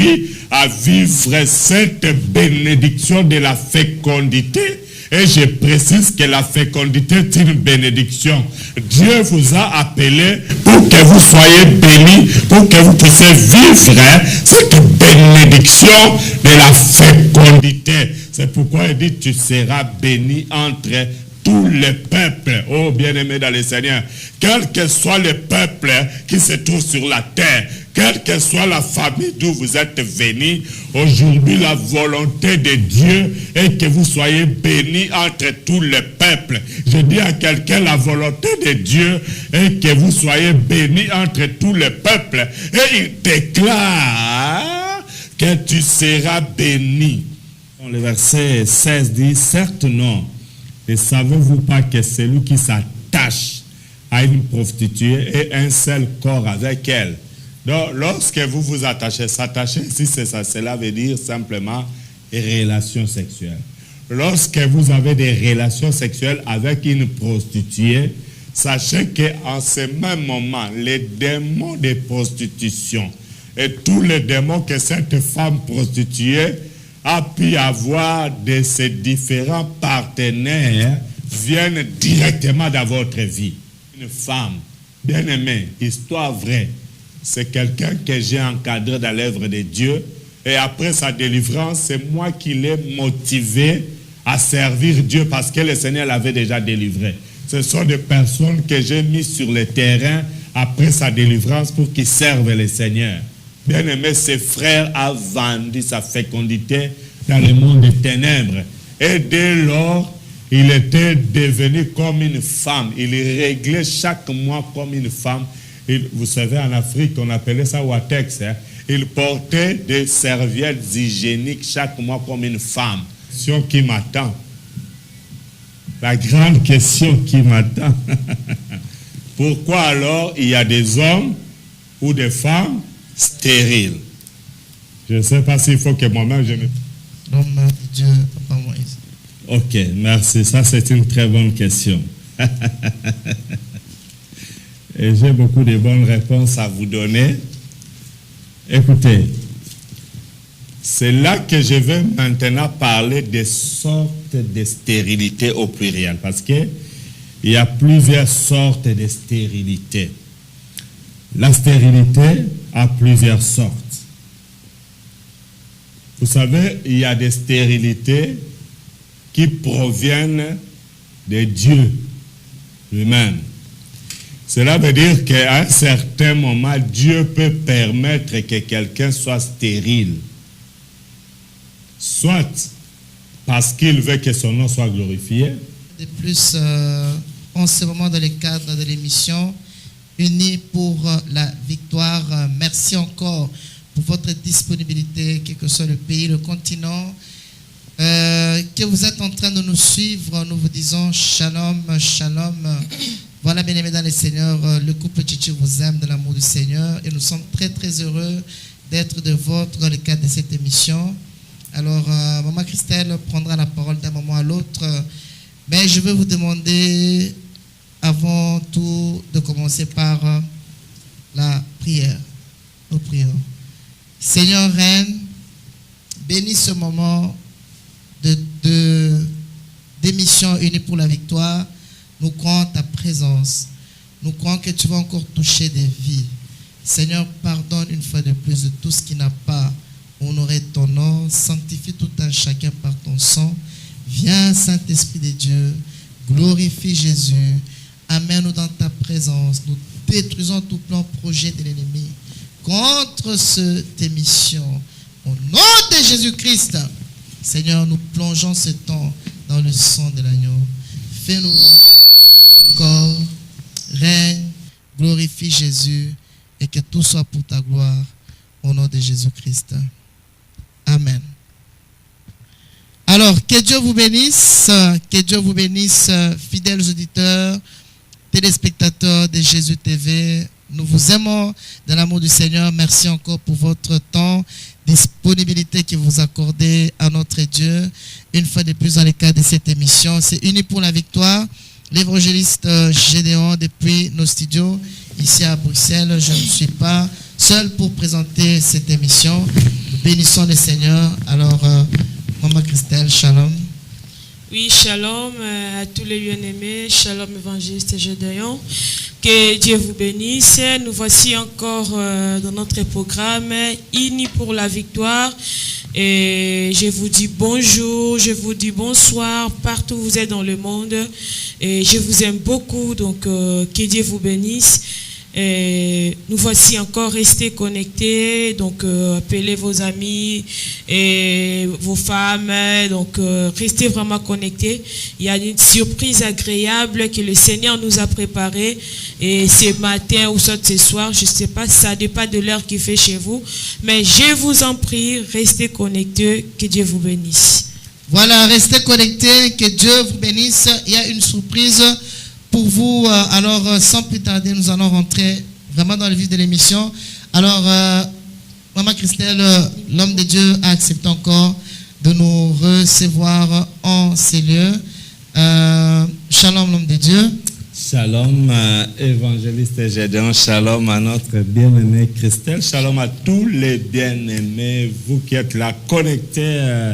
aujourd'hui à vivre cette bénédiction de la fécondité. Et je précise que la fécondité est une bénédiction. Dieu vous a appelé pour que vous soyez bénis, pour que vous puissiez vivre cette bénédiction de la fécondité. C'est pourquoi il dit, tu seras béni entre tous les peuples. Oh, bien-aimés dans le Seigneur, quel que soit le peuple qui se trouve sur la terre, quelle que soit la famille d'où vous êtes venus, aujourd'hui la volonté de Dieu est que vous soyez bénis entre tous les peuples. Je dis à quelqu'un, la volonté de Dieu est que vous soyez bénis entre tous les peuples. Et il déclare que tu seras béni. Le verset 16 dit, certes non. Ne savez-vous pas que celui qui s'attache à une prostituée est un seul corps avec elle? Donc, lorsque vous vous attachez, s'attacher ici, c'est ça, cela veut dire simplement relations sexuelles. Lorsque vous avez des relations sexuelles avec une prostituée, sachez qu'en ce même moment, les démons de prostitution et tous les démons que cette femme prostituée a pu avoir de ses différents partenaires viennent directement dans votre vie. Une femme, bien aimée, histoire vraie, c'est quelqu'un que j'ai encadré dans l'œuvre de Dieu. Et après sa délivrance, c'est moi qui l'ai motivé à servir Dieu parce que le Seigneur l'avait déjà délivré. Ce sont des personnes que j'ai mis sur le terrain après sa délivrance pour qu'ils servent le Seigneur. Bien aimé, ses frères a vendu sa fécondité dans le monde des ténèbres. Et dès lors, il était devenu comme une femme. Il réglait chaque mois comme une femme. Vous savez, en Afrique, on appelait ça Watex. Il portait des serviettes hygiéniques chaque mois comme une femme. La question qui m'attend. La grande question qui m'attend. Pourquoi alors il y a des hommes ou des femmes stériles? Je ne sais pas s'il faut que moi-même je me... L'homme de Dieu, Papa Moïse. Ok, merci. Ça, c'est une très bonne question. Et j'ai beaucoup de bonnes réponses à vous donner. Écoutez, c'est là que je vais maintenant parler des sortes de stérilité au pluriel, parce qu'il y a plusieurs sortes de stérilité. La stérilité a plusieurs sortes. Vous savez, il y a des stérilités qui proviennent de Dieu lui-même. Cela veut dire qu'à un certain moment, Dieu peut permettre que quelqu'un soit stérile. Soit parce qu'il veut que son nom soit glorifié. De plus, en ce moment, dans le cadre de l'émission, Unis pour la victoire, merci encore pour votre disponibilité, quel que soit le pays, le continent, que vous êtes en train de nous suivre. Nous vous disons shalom, shalom. Voilà, bien-aimés dans le Seigneur, le couple Chichi vous aime de l'amour du Seigneur et nous sommes très très heureux d'être de votre dans le cadre de cette émission. Alors, Maman Christelle prendra la parole d'un moment à l'autre, mais je vais vous demander avant tout de commencer par la prière. Nous prions. Seigneur Reine, bénis ce moment d'émission Unie pour la victoire. Nous croyons ta présence. Nous croyons que tu vas encore toucher des vies. Seigneur, pardonne une fois de plus de tout ce qui n'a pas honoré ton nom. Sanctifie tout un chacun par ton sang. Viens, Saint-Esprit de Dieu. Glorifie Jésus. Amène-nous dans ta présence. Nous détruisons tout plan, projet de l'ennemi contre cette émission. Au nom de Jésus-Christ, Seigneur, nous plongeons ce temps dans le sang de l'agneau. Fais-nous encore, règne, glorifie Jésus et que tout soit pour ta gloire au nom de Jésus-Christ. Amen. Alors, que Dieu vous bénisse, fidèles auditeurs, téléspectateurs de Jésus TV. Nous vous aimons dans l'amour du Seigneur. Merci encore pour votre temps, disponibilité que vous accordez à notre Dieu. Une fois de plus dans le cadre de cette émission, c'est Unis pour la victoire. L'évangéliste Gédéon depuis nos studios ici à Bruxelles. Je ne suis pas seul pour présenter cette émission. bénissons le Seigneur. Alors, Maman Christelle, shalom. Oui, shalom à tous les bien-aimés, shalom évangéliste Gédéon. Que Dieu vous bénisse. Nous voici encore dans notre programme Unis pour la victoire. Et je vous dis bonjour, je vous dis bonsoir, partout où vous êtes dans le monde. Et je vous aime beaucoup, donc que Dieu vous bénisse. Et nous voici encore restés connectés, donc appelez vos amis et vos femmes, donc restez vraiment connectés. Il y a une surprise agréable que le Seigneur nous a préparée, et ce matin ou soit ce soir, je ne sais pas, ça dépend de l'heure qu'il fait chez vous, mais je vous en prie, restez connectés, que Dieu vous bénisse. Voilà, restez connectés, que Dieu vous bénisse. Il y a une surprise pour vous. Alors, sans plus tarder, nous allons rentrer vraiment dans le vif de l'émission. Alors, Maman Christelle, l'homme de Dieu a accepté encore de nous recevoir en ces lieux. Shalom, l'homme de Dieu. Shalom, évangéliste Gédéon. Shalom à notre bien-aimée Christelle. Shalom à tous les bien-aimés, vous qui êtes là connectés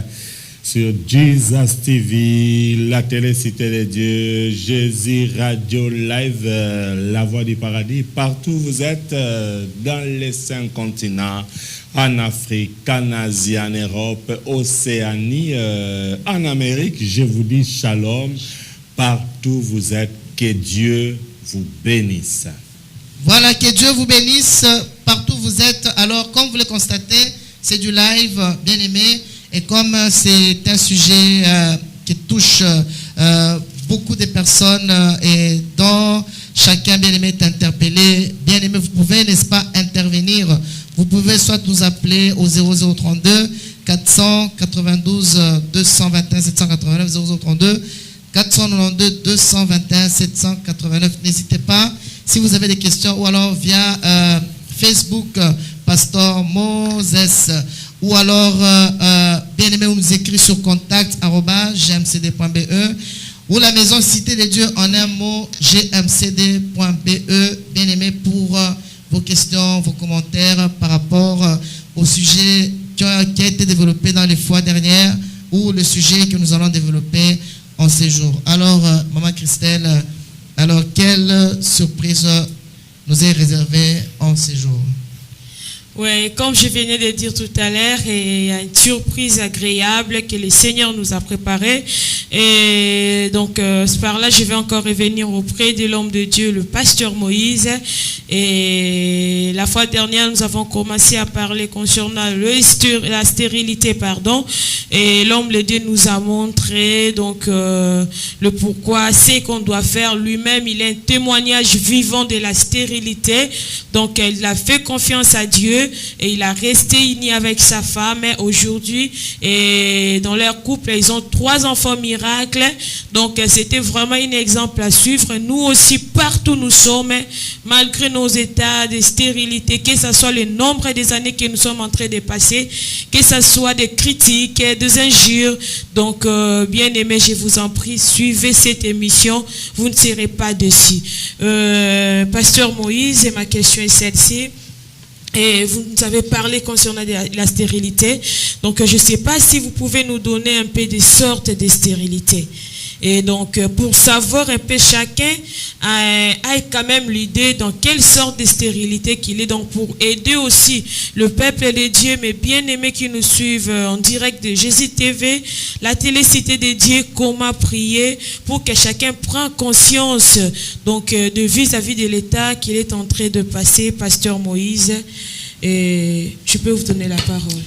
sur Jesus TV, la télé Cité de Dieu, Jésus Radio Live, La Voix du Paradis. Partout vous êtes dans les 5 continents, en Afrique, en Asie, en Europe, Océanie, en Amérique. Je vous dis shalom. Partout vous êtes, que Dieu vous bénisse. Voilà, que Dieu vous bénisse partout où vous êtes. Alors, comme vous le constatez, c'est du live, bien aimé. Et comme c'est un sujet qui touche beaucoup de personnes et dont chacun bien aimé est interpellé, bien aimé, vous pouvez, n'est-ce pas, intervenir. Vous pouvez soit nous appeler au 0032 492 221 789 0032 492 221 789. N'hésitez pas si vous avez des questions, ou alors via Facebook, Pasteur Moses, ou alors bien aimé, vous nous écrivez sur contact@gmcd.be, ou la maison Cité de Dieu en un mot, gmcd.be, bien aimé, pour vos questions, vos commentaires par rapport au sujet qui a été développé dans les fois dernières, ou le sujet que nous allons développer en ces jours. Alors, Maman Christelle, alors quelle surprise nous est réservée en ces jours? Oui, comme je venais de dire tout à l'heure, il y a une surprise agréable que le Seigneur nous a préparée. Et donc, par là, je vais encore revenir auprès de l'homme de Dieu, le pasteur Moïse. Et la fois dernière, nous avons commencé à parler concernant la stérilité, pardon. Et l'homme de Dieu nous a montré donc le pourquoi, c'est qu'on doit faire. Lui-même, il est un témoignage vivant de la stérilité. Donc, il a fait confiance à Dieu et il a resté uni avec sa femme. Aujourd'hui, et dans leur couple, ils ont 3 enfants miracles. Donc, c'était vraiment un exemple à suivre. Nous aussi, partout nous sommes, malgré nos états de stérilité, que ce soit le nombre des années que nous sommes en train de passer, que ce soit des critiques, des injures. Donc, bien aimé, je vous en prie, suivez cette émission, vous ne serez pas déçus. Pasteur Moïse, ma question est celle-ci. Et vous nous avez parlé concernant la stérilité. Donc, je ne sais pas si vous pouvez nous donner un peu des sortes de stérilité. Et donc, pour savoir un peu, chacun a quand même l'idée dans quelle sorte de stérilité qu'il est. Donc, pour aider aussi le peuple de Dieu, mes bien-aimés qui nous suivent en direct de Jésus TV, la télé Cité de Dieu, comment prier pour que chacun prenne conscience donc de vis-à-vis de l'état qu'il est en train de passer. Pasteur Moïse, et je peux vous donner la parole.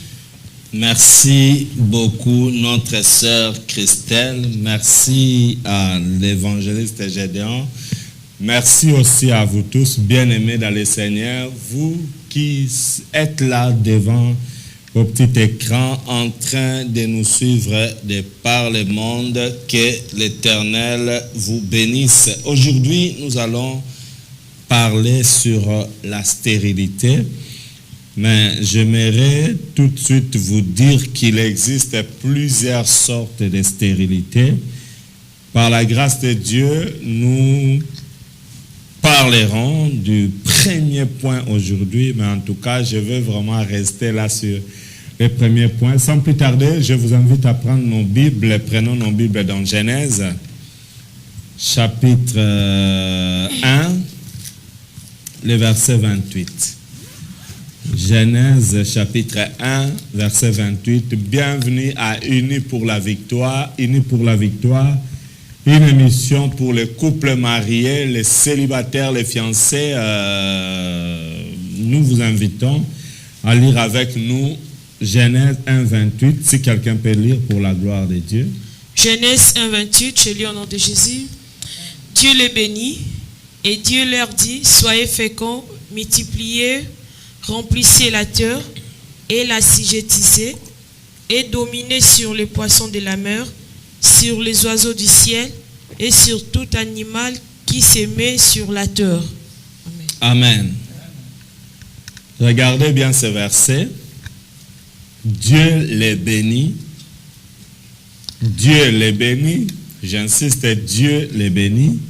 Merci beaucoup, notre sœur Christelle. Merci à l'évangéliste Gédéon. Merci aussi à vous tous, bien-aimés dans le Seigneur. Vous qui êtes là devant au petit écran, en train de nous suivre de par le monde, que l'Éternel vous bénisse. Aujourd'hui, nous allons parler sur la stérilité. Mais j'aimerais tout de suite vous dire qu'il existe plusieurs sortes de stérilité. Par la grâce de Dieu, nous parlerons du premier point aujourd'hui, mais en tout cas, je veux vraiment rester là sur les premiers points. Sans plus tarder, je vous invite à prendre nos Bibles. Prenons nos Bibles dans Genèse, chapitre 1, le verset 28. Genèse, chapitre 1, verset 28. Bienvenue à Unis pour la victoire. Unis pour la victoire. Une émission pour les couples mariés, les célibataires, les fiancés. Nous vous invitons à lire avec nous Genèse 1, 28. Si quelqu'un peut lire pour la gloire de Dieu. Genèse 1, 28, je lis au nom de Jésus. Dieu les bénit et Dieu leur dit, soyez féconds, multipliez, remplissez la terre et l'assujettissez et dominez sur les poissons de la mer, sur les oiseaux du ciel et sur tout animal qui s'émet sur la terre. Amen. Amen. Regardez bien ce verset. Dieu les bénit. Dieu les bénit. J'insiste, Dieu les bénit.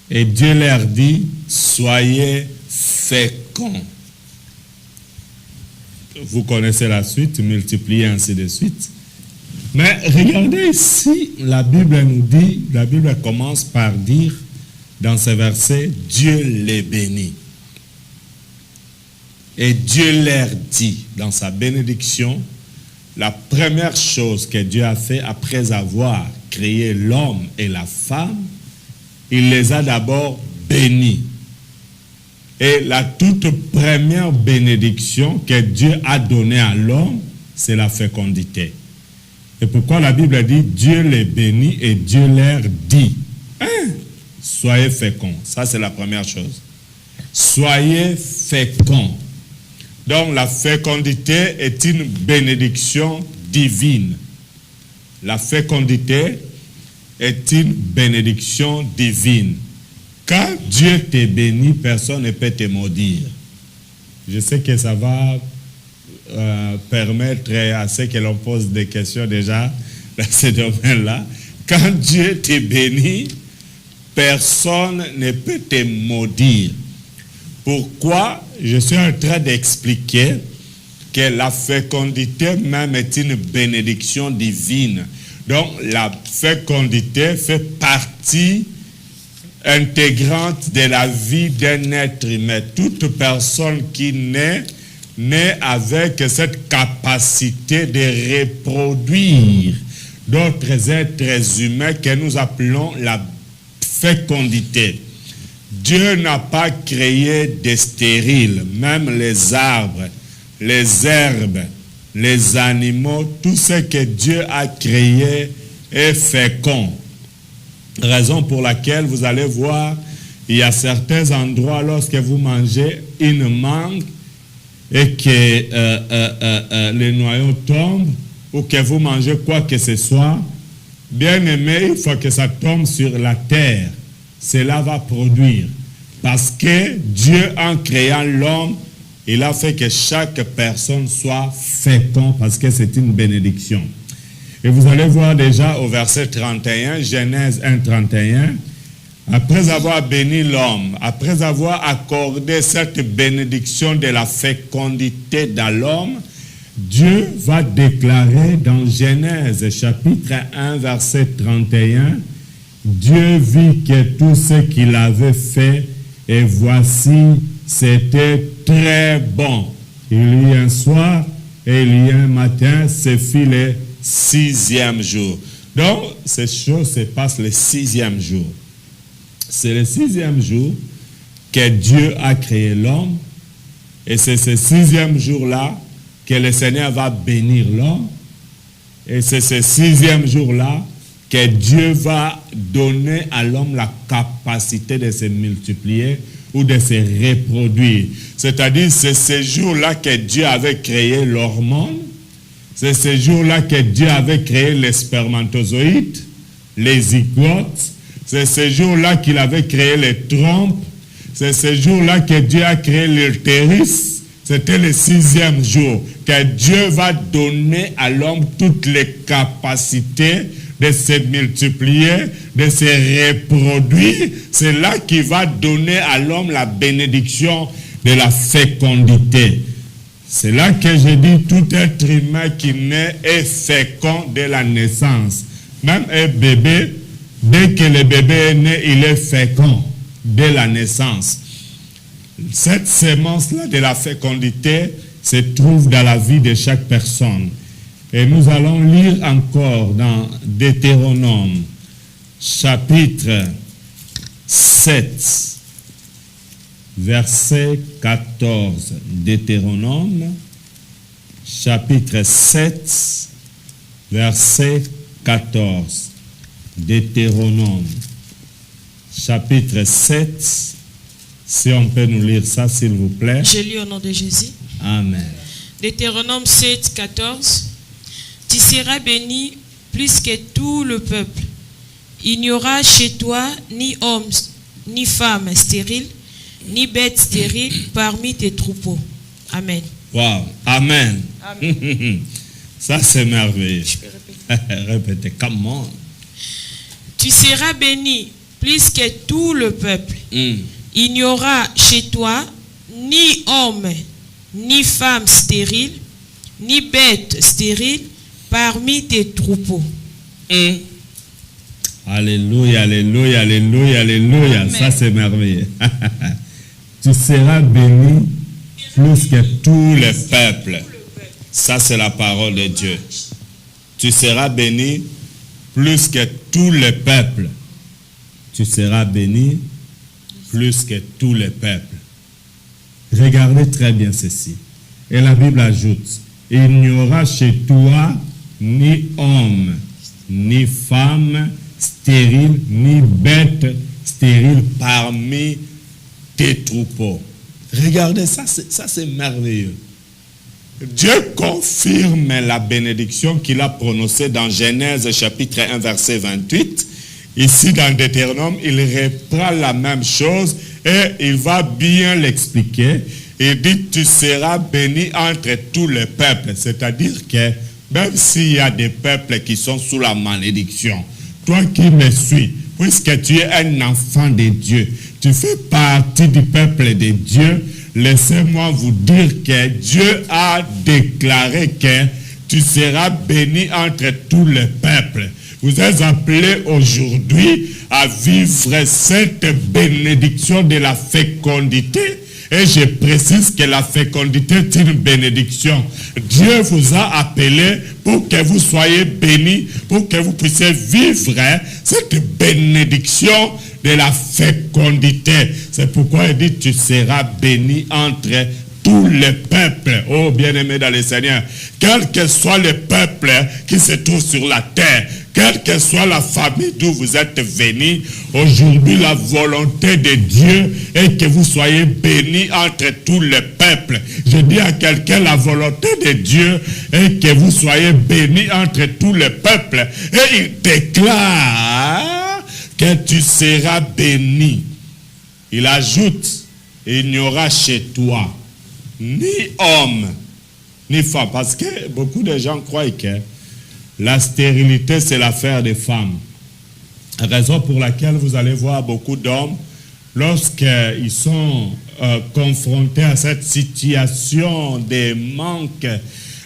Et Dieu leur dit, soyez féconds. Vous connaissez la suite, multipliez ainsi de suite. Mais regardez ici, la Bible nous dit, la Bible commence par dire dans ce verset, Dieu les bénit. Et Dieu leur dit, dans sa bénédiction, la première chose que Dieu a fait après avoir créé l'homme et la femme, il les a d'abord bénis. Et la toute première bénédiction que Dieu a donnée à l'homme, c'est la fécondité. Et pourquoi la Bible dit Dieu les bénit et Dieu leur dit, soyez féconds. Ça, c'est la première chose. Soyez féconds. Donc, la fécondité est une bénédiction divine. La fécondité est une bénédiction divine. Quand Dieu te bénit, personne ne peut te maudire. Je sais que ça va permettre à ceux que l'on pose des questions déjà dans ce domaine-là. Quand Dieu te bénit, personne ne peut te maudire. Pourquoi? Je suis en train d'expliquer que la fécondité même est une bénédiction divine. Donc, la fécondité fait partie intégrante de la vie d'un être humain. Toute personne qui naît avec cette capacité de reproduire d'autres êtres humains que nous appelons la fécondité. Dieu n'a pas créé des stériles, même les arbres, les herbes, les animaux, tout ce que Dieu a créé est fécond. Raison pour laquelle vous allez voir, il y a certains endroits lorsque vous mangez une mangue et que les noyaux tombent ou que vous mangez quoi que ce soit, bien aimé, il faut que ça tombe sur la terre. Cela va produire. Parce que Dieu, en créant l'homme, il a fait que chaque personne soit féconde parce que c'est une bénédiction. Et vous allez voir déjà au verset 31, Genèse 1, 31, après avoir béni l'homme, après avoir accordé cette bénédiction de la fécondité dans l'homme, Dieu va déclarer dans Genèse chapitre 1, verset 31, Dieu vit que tout ce qu'il avait fait, et voici, c'était très bon. Il y a un soir et il y a un matin, ce fut le 6e jour. Donc, ces choses se passent le 6e jour. C'est le 6e jour que Dieu a créé l'homme. Et c'est ce 6e jour-là que le Seigneur va bénir l'homme. Et c'est ce 6e jour-là que Dieu va donner à l'homme la capacité de se multiplier ou de se reproduire. C'est-à-dire, c'est ce jour-là que Dieu avait créé l'hormone. C'est ce jour-là que Dieu avait créé les spermatozoïdes, les zygotes. C'est ce jour-là qu'il avait créé les trompes. C'est ce jour-là que Dieu a créé l'utérus. C'était le 6e jour que Dieu va donner à l'homme toutes les capacités de se multiplier, de se reproduire. C'est là qu'il va donner à l'homme la bénédiction de la fécondité. C'est là que je dis tout être humain qui naît est fécond dès la naissance. Même un bébé, dès que le bébé est né, il est fécond dès la naissance. Cette sémence-là de la fécondité se trouve dans la vie de chaque personne. Et nous allons lire encore dans Deutéronome, chapitre 7, verset 14. Deutéronome, chapitre 7, verset 14. Deutéronome, chapitre 7. Si on peut nous lire ça, s'il vous plaît. Je lis au nom de Jésus. Amen. Deutéronome 7, 14. Tu seras béni plus que tout le peuple. Il n'y aura chez toi ni homme, ni femme stérile, ni bête stérile parmi tes troupeaux. Amen. Wow. Amen. Amen. Ça, c'est merveilleux. Je peux répéter. Répétez, come on. Tu seras béni plus que tout le peuple. Il n'y aura chez toi ni homme, ni femme stérile, ni bête stérile parmi tes troupeaux. Alléluia, alléluia, alléluia, alléluia. Amen. Ça, c'est merveilleux. Tu seras béni plus que tous les peuples. Ça, c'est la parole de Dieu. Tu seras béni plus que tous les peuples. Tu seras béni plus que tous les peuples. Regardez très bien ceci. Et la Bible ajoute, il n'y aura chez toi ni homme, ni femme stérile, ni bête stérile parmi tes troupeaux. Regardez, ça c'est merveilleux. Dieu confirme la bénédiction qu'il a prononcée dans Genèse chapitre 1 verset 28. Ici dans Deutéronome, il reprend la même chose et il va bien l'expliquer. Il dit, tu seras béni entre tous les peuples. C'est-à-dire que même s'il y a des peuples qui sont sous la malédiction, toi qui me suis, puisque tu es un enfant de Dieu, tu fais partie du peuple de Dieu, laissez-moi vous dire que Dieu a déclaré que tu seras béni entre tous les peuples. Vous êtes appelés aujourd'hui à vivre cette bénédiction de la fécondité. Et je précise que la fécondité est une bénédiction. Dieu vous a appelé pour que vous soyez bénis, pour que vous puissiez vivre cette bénédiction de la fécondité. C'est pourquoi il dit, tu seras béni entre tous les peuples. Oh, bien-aimés dans le Seigneur, quel que soit le peuple qui se trouve sur la terre, quelle que soit la famille d'où vous êtes venus, aujourd'hui la volonté de Dieu est que vous soyez bénis entre tous les peuples. Je dis à quelqu'un, la volonté de Dieu est que vous soyez bénis entre tous les peuples. Et il déclare que tu seras béni. Il ajoute, il n'y aura chez toi ni homme, ni femme. Parce que beaucoup de gens croient que la stérilité, c'est l'affaire des femmes. Raison pour laquelle vous allez voir beaucoup d'hommes, lorsqu'ils sont confrontés à cette situation de manque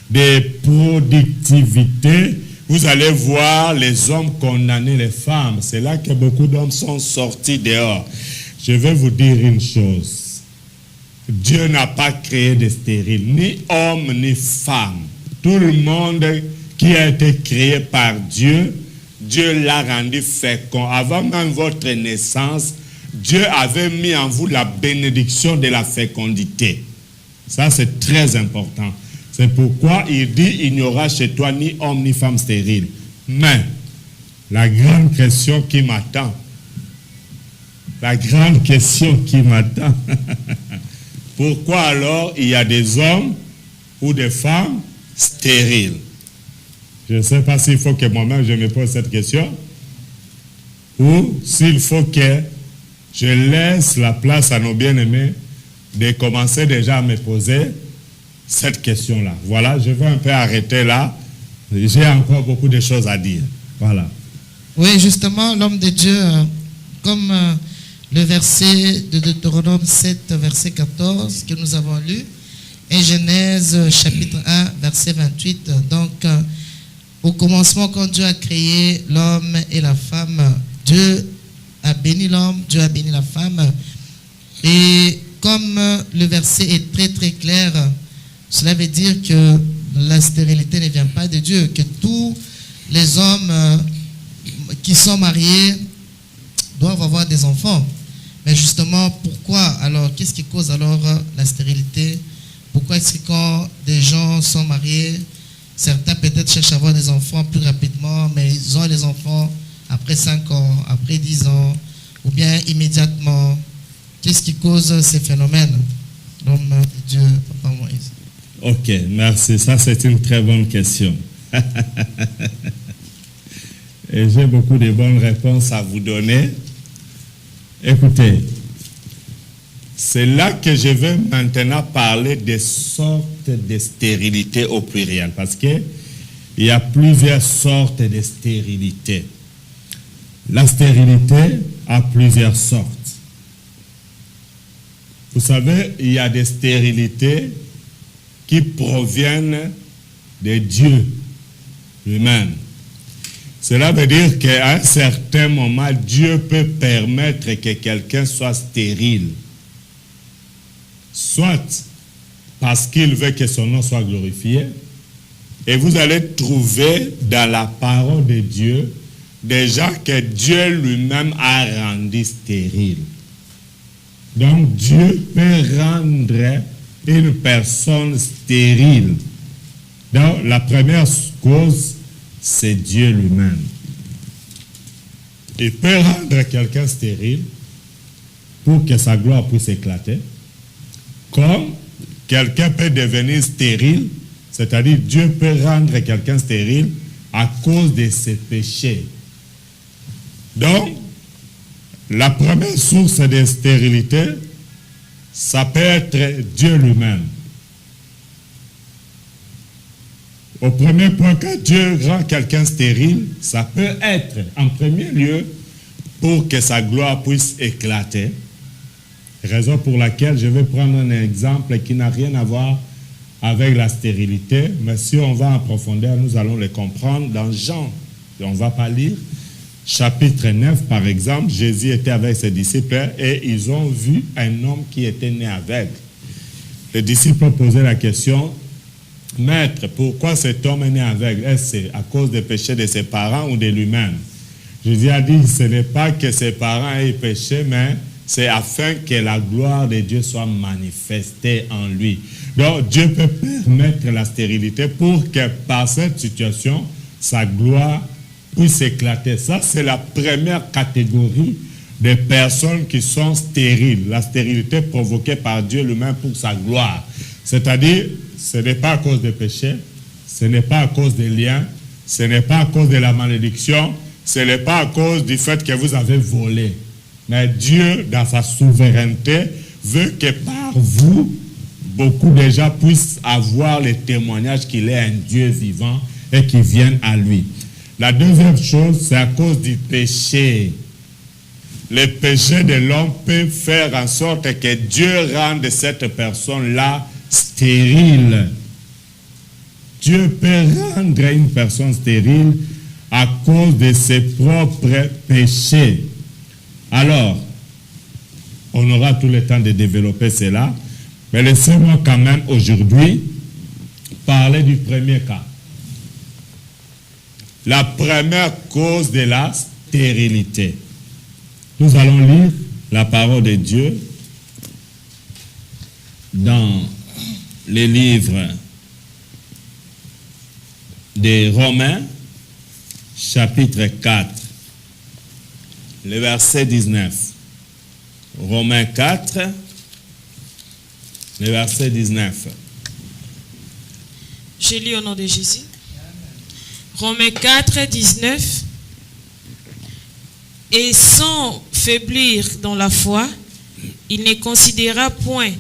de productivité, vous allez voir les hommes condamner les femmes. C'est là que beaucoup d'hommes sont sortis dehors. Je vais vous dire une chose. Dieu n'a pas créé de stériles, ni hommes ni femmes. Tout le monde qui a été créé par Dieu, Dieu l'a rendu fécond. Avant même votre naissance, Dieu avait mis en vous la bénédiction de la fécondité. Ça, c'est très important. C'est pourquoi il dit, il n'y aura chez toi ni homme ni femme stérile. Mais, la grande question qui m'attend, pourquoi alors il y a des hommes ou des femmes stériles? Je ne sais pas s'il faut que moi-même je me pose cette question ou s'il faut que je laisse la place à nos bien-aimés de commencer déjà à me poser cette question-là. Voilà, je vais un peu arrêter là. J'ai encore beaucoup de choses à dire. Voilà. Oui, justement, l'homme de Dieu, comme le verset de Deutéronome 7, verset 14 que nous avons lu, Et Genèse chapitre 1, verset 28. Donc, au commencement, quand Dieu a créé l'homme et la femme, Dieu a béni l'homme, Dieu a béni la femme. Et comme le verset est très très clair, cela veut dire que la stérilité ne vient pas de Dieu, que tous les hommes qui sont mariés doivent avoir des enfants. Mais justement, pourquoi alors? Qu'est-ce qui cause alors la stérilité? Pourquoi est-ce que quand des gens sont mariés, certains peut-être cherchent à avoir des enfants plus rapidement, mais ils ont les enfants après 5 ans, après 10 ans, ou bien immédiatement? Qu'est-ce qui cause ces phénomènes? L'homme de Dieu, Papa Moïse. Ok, merci. Ça, c'est une très bonne question. Et j'ai beaucoup de bonnes réponses à vous donner. Écoutez, c'est là que je vais maintenant parler des sortes de stérilité au pluriel, parce qu'il y a plusieurs sortes de stérilité. La stérilité a plusieurs sortes. Vous savez, il y a des stérilités qui proviennent de Dieu lui-même. Cela veut dire qu'à un certain moment, Dieu peut permettre que quelqu'un soit stérile. Soit parce qu'il veut que son nom soit glorifié, et vous allez trouver dans la parole de Dieu des gens que Dieu lui-même a rendus stériles. Donc Dieu peut rendre une personne stérile. Donc la première cause, c'est Dieu lui-même. Il peut rendre quelqu'un stérile pour que sa gloire puisse éclater. Comme quelqu'un peut devenir stérile, c'est-à-dire Dieu peut rendre quelqu'un stérile à cause de ses péchés. Donc, la première source de stérilité, ça peut être Dieu lui-même. Au premier point, quand Dieu rend quelqu'un stérile, ça peut être, en premier lieu, pour que sa gloire puisse éclater. Raison pour laquelle je vais prendre un exemple qui n'a rien à voir avec la stérilité, mais si on va en profondeur, nous allons le comprendre dans Jean. On ne va pas lire. Chapitre 9, par exemple, Jésus était avec ses disciples et ils ont vu un homme qui était né aveugle. Les disciples ont posé la question, « Maître, pourquoi cet homme est né aveugle? Est-ce à cause des péchés de ses parents ou de lui-même » Jésus a dit, ce n'est pas que ses parents aient péché, mais c'est afin que la gloire de Dieu soit manifestée en lui. Donc, Dieu peut permettre la stérilité pour que par cette situation, sa gloire puisse éclater. Ça, c'est la première catégorie de personnes qui sont stériles. La stérilité provoquée par Dieu lui-même pour sa gloire. C'est-à-dire, ce n'est pas à cause des péchés, ce n'est pas à cause des liens, ce n'est pas à cause de la malédiction, ce n'est pas à cause du fait que vous avez volé. Mais Dieu, dans sa souveraineté, veut que par vous, beaucoup de gens puissent avoir le témoignage qu'il est un Dieu vivant et qu'ils viennent à lui. La deuxième chose, c'est à cause du péché. Le péché de l'homme peut faire en sorte que Dieu rende cette personne-là stérile. Dieu peut rendre une personne stérile à cause de ses propres péchés. Alors, on aura tout le temps de développer cela, mais laissez-moi quand même aujourd'hui parler du premier cas. La première cause de la stérilité. Nous allons lire la parole de Dieu dans les livres de Romains, chapitre 4, le verset 19. Romains 4, le verset 19. Je lis au nom de Jésus. Romains 4, 19. Et sans faiblir dans la foi, il ne considéra point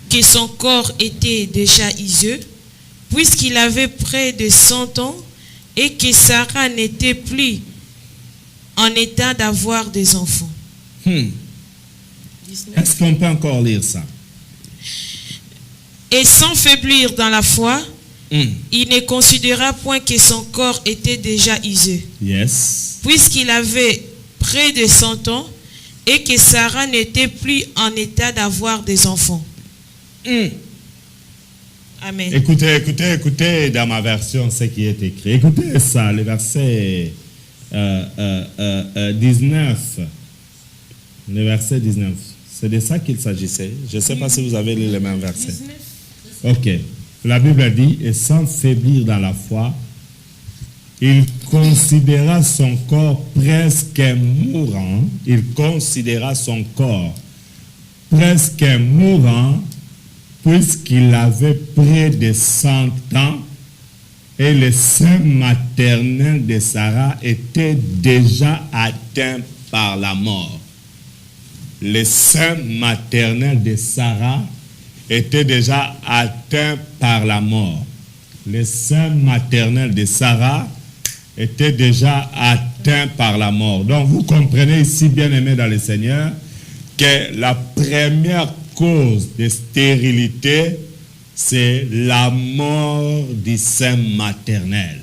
que son corps était déjà iseux, puisqu'il avait près de 100 ans, et que Sarah n'était plus en état d'avoir des enfants. Est-ce qu'on peut encore lire ça? Et sans faiblir dans la foi, il ne considéra point que son corps était déjà usé. Yes. Puisqu'il avait près de 100 ans et que Sarah n'était plus en état d'avoir des enfants. Amen. Écoutez dans ma version ce qui est écrit. Écoutez ça, le verset 19. Le verset 19. C'est de ça qu'il s'agissait. Je ne sais pas si vous avez lu les mêmes versets. Ok. La Bible dit, et sans faiblir dans la foi, il considéra son corps presque mourant. Il considéra son corps presque mourant, puisqu'il avait près de 100 ans, et le sein maternel de Sarah était déjà atteint par la mort. Le sein maternel de Sarah était déjà atteint par la mort. Le sein maternel de Sarah était déjà atteint par la mort. Donc vous comprenez ici, bien-aimés dans le Seigneur, que la première cause de stérilité, c'est la mort du sein maternel.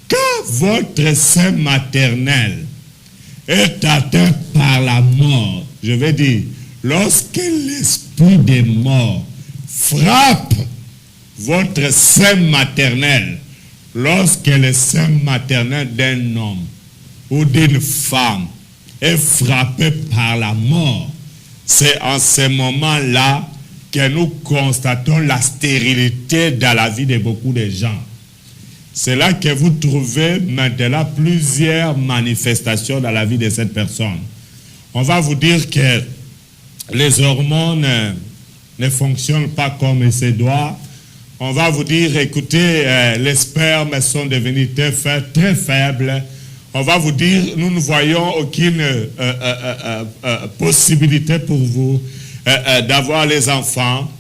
Quand votre sein maternel est atteint par la mort, je veux dire, lorsque l'esprit de mort frappe votre sein maternel, lorsque le sein maternel d'un homme ou d'une femme est frappé par la mort, c'est en ce moment-là que nous constatons la stérilité dans la vie de beaucoup de gens. C'est là que vous trouvez maintenant plusieurs manifestations dans la vie de cette personne. On va vous dire que les hormones ne fonctionnent pas comme il se doit. On va vous dire, écoutez, les spermes sont devenus très faibles. On va vous dire, nous ne voyons aucune possibilité pour vous d'avoir les enfants.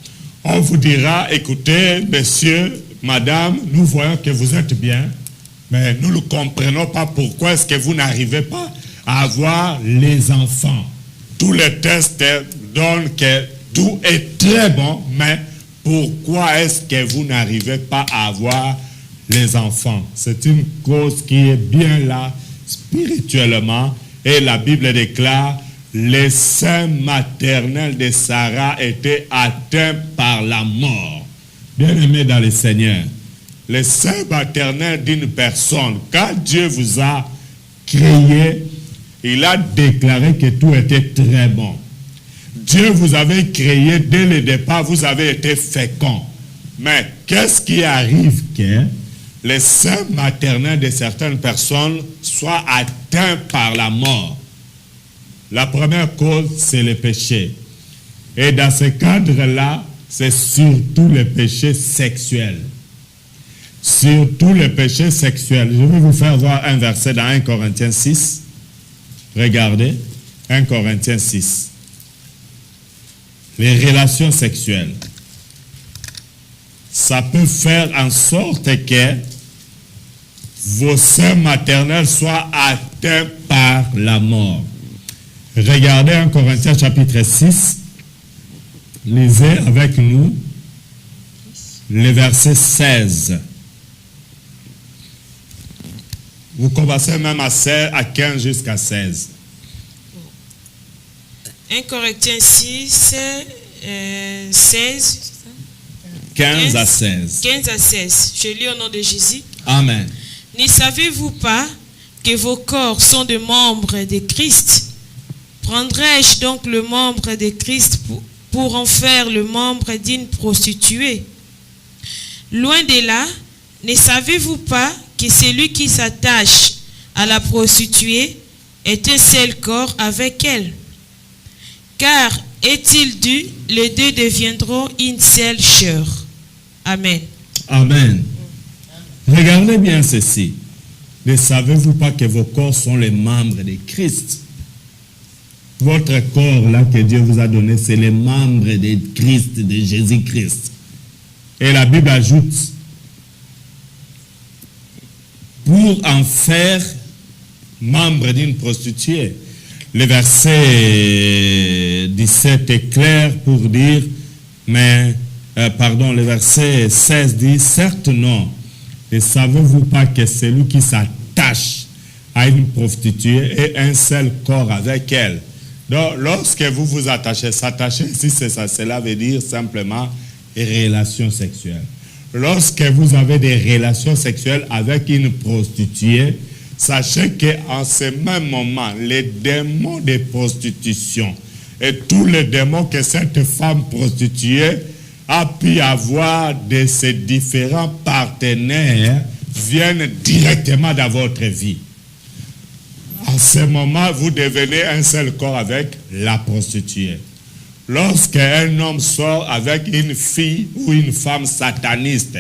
On vous dira, écoutez, monsieur, madame, nous voyons que vous êtes bien, mais nous ne comprenons pas pourquoi est-ce que vous n'arrivez pas à avoir les enfants. Tous les tests donnent que tout est très bon, mais pourquoi est-ce que vous n'arrivez pas à avoir les enfants? C'est une cause qui est bien là spirituellement, et la Bible déclare: le sein maternel de Sarah était atteint par la mort. Bien-aimés dans le Seigneur, le sein maternel d'une personne, quand Dieu vous a créé, il a déclaré que tout était très bon. Dieu vous avait créé dès le départ, vous avez été fécond. Mais qu'est-ce qui arrive que le sein maternel de certaines personnes soit atteint par la mort? La première cause, c'est le péché. Et dans ce cadre-là, c'est surtout le péché sexuel. Surtout le péché sexuel. Je vais vous faire voir un verset dans 1 Corinthiens 6. Regardez, 1 Corinthiens 6. Les relations sexuelles. Ça peut faire en sorte que vos seins maternels soient atteints par la mort. Regardez 1 Corinthiens chapitre 6. Lisez avec nous le verset 16. Vous commencez même à 15 jusqu'à 16. 1 Corinthiens 6, 16. 15 à 16. 15 à 16. Je lis au nom de Jésus. Amen. Ne savez-vous pas que vos corps sont des membres de Christ? Prendrais-je donc le membre de Christ pour en faire le membre d'une prostituée? Loin de là, ne savez-vous pas que celui qui s'attache à la prostituée est un seul corps avec elle? Car est-il dû, les deux deviendront une seule chair. Amen. Amen. Regardez bien ceci. Ne savez-vous pas que vos corps sont les membres de Christ? Votre corps là que Dieu vous a donné, c'est les membres de Christ, de Jésus-Christ. Et la Bible ajoute, pour en faire membre d'une prostituée. Le verset 17 est clair pour dire, mais le verset 16 dit, certes non, ne savez-vous pas que celui qui s'attache à une prostituée est un seul corps avec elle. Donc, lorsque vous vous attachez, s'attacher, si c'est ça, cela veut dire simplement relations sexuelles. Lorsque vous avez des relations sexuelles avec une prostituée, sachez qu'en ce même moment, les démons de prostitution et tous les démons que cette femme prostituée a pu avoir de ses différents partenaires viennent directement dans votre vie. En ce moment, vous devenez un seul corps avec la prostituée. Lorsqu'un homme sort avec une fille ou une femme sataniste,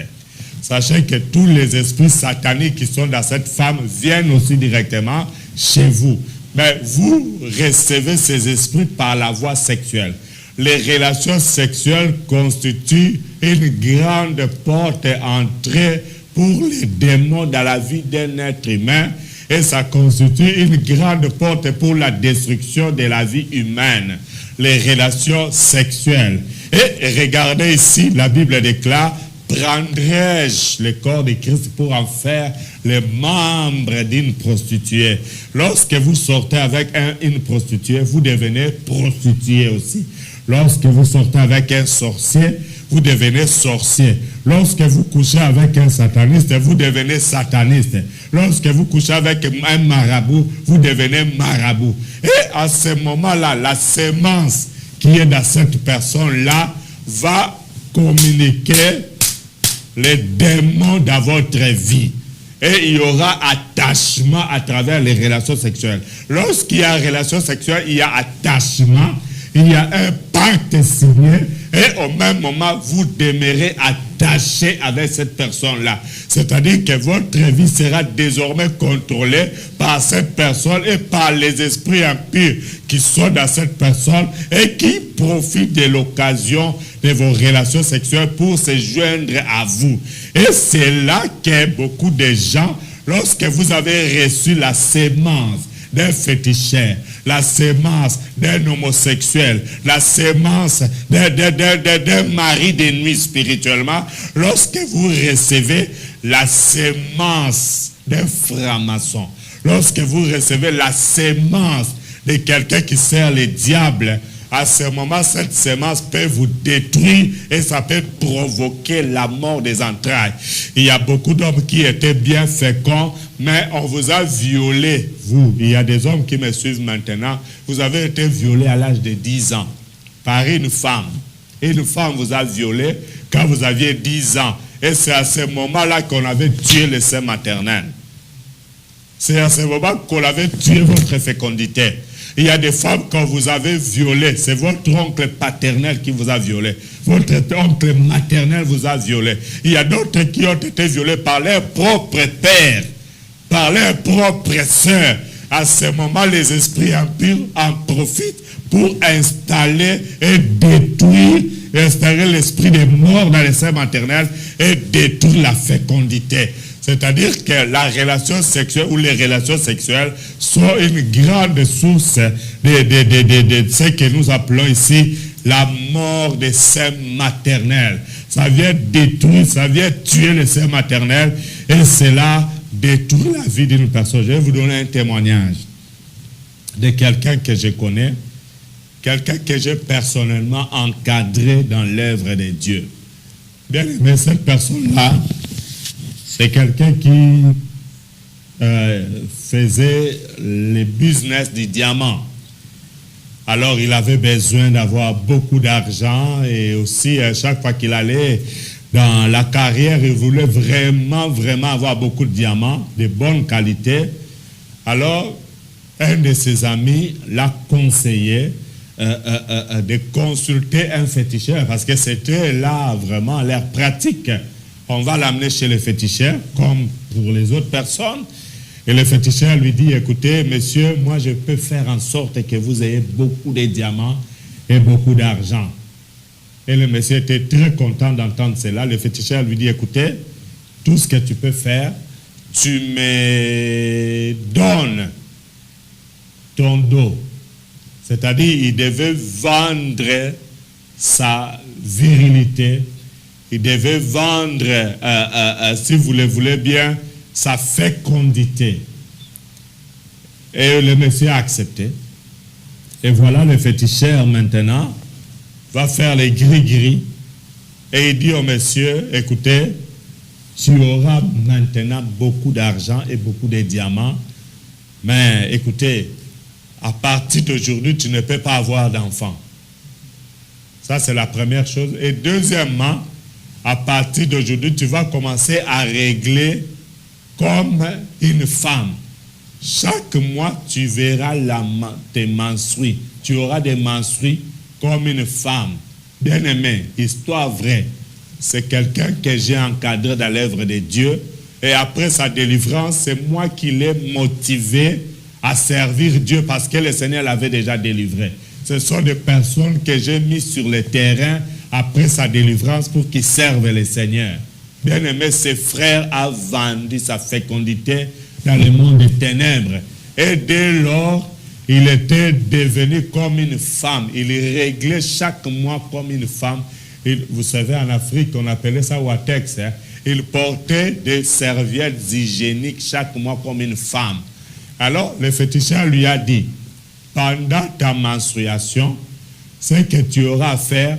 sachez que tous les esprits sataniques qui sont dans cette femme viennent aussi directement chez vous. Mais vous recevez ces esprits par la voie sexuelle. Les relations sexuelles constituent une grande porte d'entrée pour les démons dans la vie d'un être humain et ça constitue une grande porte pour la destruction de la vie humaine. Les relations sexuelles. Et regardez ici, la Bible déclare, prendrai-je le corps de Christ pour en faire les membres d'une prostituée. Lorsque vous sortez avec une prostituée, vous devenez prostituée aussi. Lorsque vous sortez avec un sorcier, vous devenez sorcier. Lorsque vous couchez avec un sataniste, vous devenez sataniste. Lorsque vous couchez avec un marabout, vous devenez marabout. Et à ce moment-là, la sémence qui est dans cette personne-là va communiquer les démons dans votre vie. Et il y aura attachement à travers les relations sexuelles. Lorsqu'il y a relation sexuelle, il y a attachement, il y a un pacte signé, et au même moment, vous demeurez attaché avec cette personne-là. C'est-à-dire que votre vie sera désormais contrôlée par cette personne et par les esprits impurs qui sont dans cette personne et qui profitent de l'occasion de vos relations sexuelles pour se joindre à vous. Et c'est là que beaucoup de gens, lorsque vous avez reçu la sémence d'un féticheur, la sémence d'un homosexuel, la sémence d'un mari de nuit spirituellement, lorsque vous recevez la sémence d'un franc-maçon, lorsque vous recevez la sémence de quelqu'un qui sert le diable, à ce moment, cette sémence peut vous détruire et ça peut provoquer la mort des entrailles. Il y a beaucoup d'hommes qui étaient bien féconds, mais on vous a violé, vous. Il y a des hommes qui me suivent maintenant. Vous avez été violé à l'âge de 10 ans par une femme. Et une femme vous a violé quand vous aviez 10 ans. Et c'est à ce moment-là qu'on avait tué le sein maternel. C'est à ce moment qu'on avait tué votre fécondité. Il y a des femmes que vous avez violées. C'est votre oncle paternel qui vous a violé. Votre oncle maternel vous a violé. Il y a d'autres qui ont été violés par leur propre père, par leur propre sœur. À ce moment, les esprits impurs en profitent pour installer et détruire, installer l'esprit des morts dans les sein maternel et détruire la fécondité. C'est-à-dire que la relation sexuelle ou les relations sexuelles sont une grande source de ce que nous appelons ici la mort des seins maternels. Ça vient détruire, ça vient tuer le sein maternel et cela détruit la vie d'une personne. Je vais vous donner un témoignage de quelqu'un que je connais, quelqu'un que j'ai personnellement encadré dans l'œuvre de Dieu. Bien aimé, cette personne-là, c'est quelqu'un qui faisait le business du diamant. Alors, il avait besoin d'avoir beaucoup d'argent et aussi, chaque fois qu'il allait dans la carrière, il voulait vraiment avoir beaucoup de diamants, de bonne qualité. Alors, un de ses amis l'a conseillé de consulter un féticheur parce que c'était là vraiment l'air pratique. On va l'amener chez le féticheur, comme pour les autres personnes. Et le féticheur lui dit, écoutez, monsieur, moi je peux faire en sorte que vous ayez beaucoup de diamants et beaucoup d'argent. Et le monsieur était très content d'entendre cela. Le féticheur lui dit, écoutez, tout ce que tu peux faire, tu me donnes ton dos. C'est-à-dire, il devait vendre sa virilité il devait vendre, si vous le voulez bien, sa fécondité. Et le monsieur a accepté. Et voilà, le féticheur maintenant va faire les gris-gris. Et il dit au monsieur, écoutez, tu auras maintenant beaucoup d'argent et beaucoup de diamants. Mais écoutez, à partir d'aujourd'hui, tu ne peux pas avoir d'enfant. Ça, c'est la première chose. Et deuxièmement, à partir d'aujourd'hui, tu vas commencer à régler comme une femme. Chaque mois, tu verras tes menstrues. Tu auras des menstrues comme une femme. Bien-aimé, histoire vraie. C'est quelqu'un que j'ai encadré dans l'œuvre de Dieu. Et après sa délivrance, c'est moi qui l'ai motivé à servir Dieu parce que le Seigneur l'avait déjà délivré. Ce sont des personnes que j'ai mises sur le terrain après sa délivrance pour qu'ils servent le Seigneur. Bien-aimé, ses frères a vendu sa fécondité dans le monde des ténèbres. Et dès lors, il était devenu comme une femme. Il réglait chaque mois comme une femme. Vous savez, en Afrique, on appelait ça Watex. Il portait des serviettes hygiéniques chaque mois comme une femme. Alors, le féticheur lui a dit, pendant ta menstruation, ce que tu auras à faire,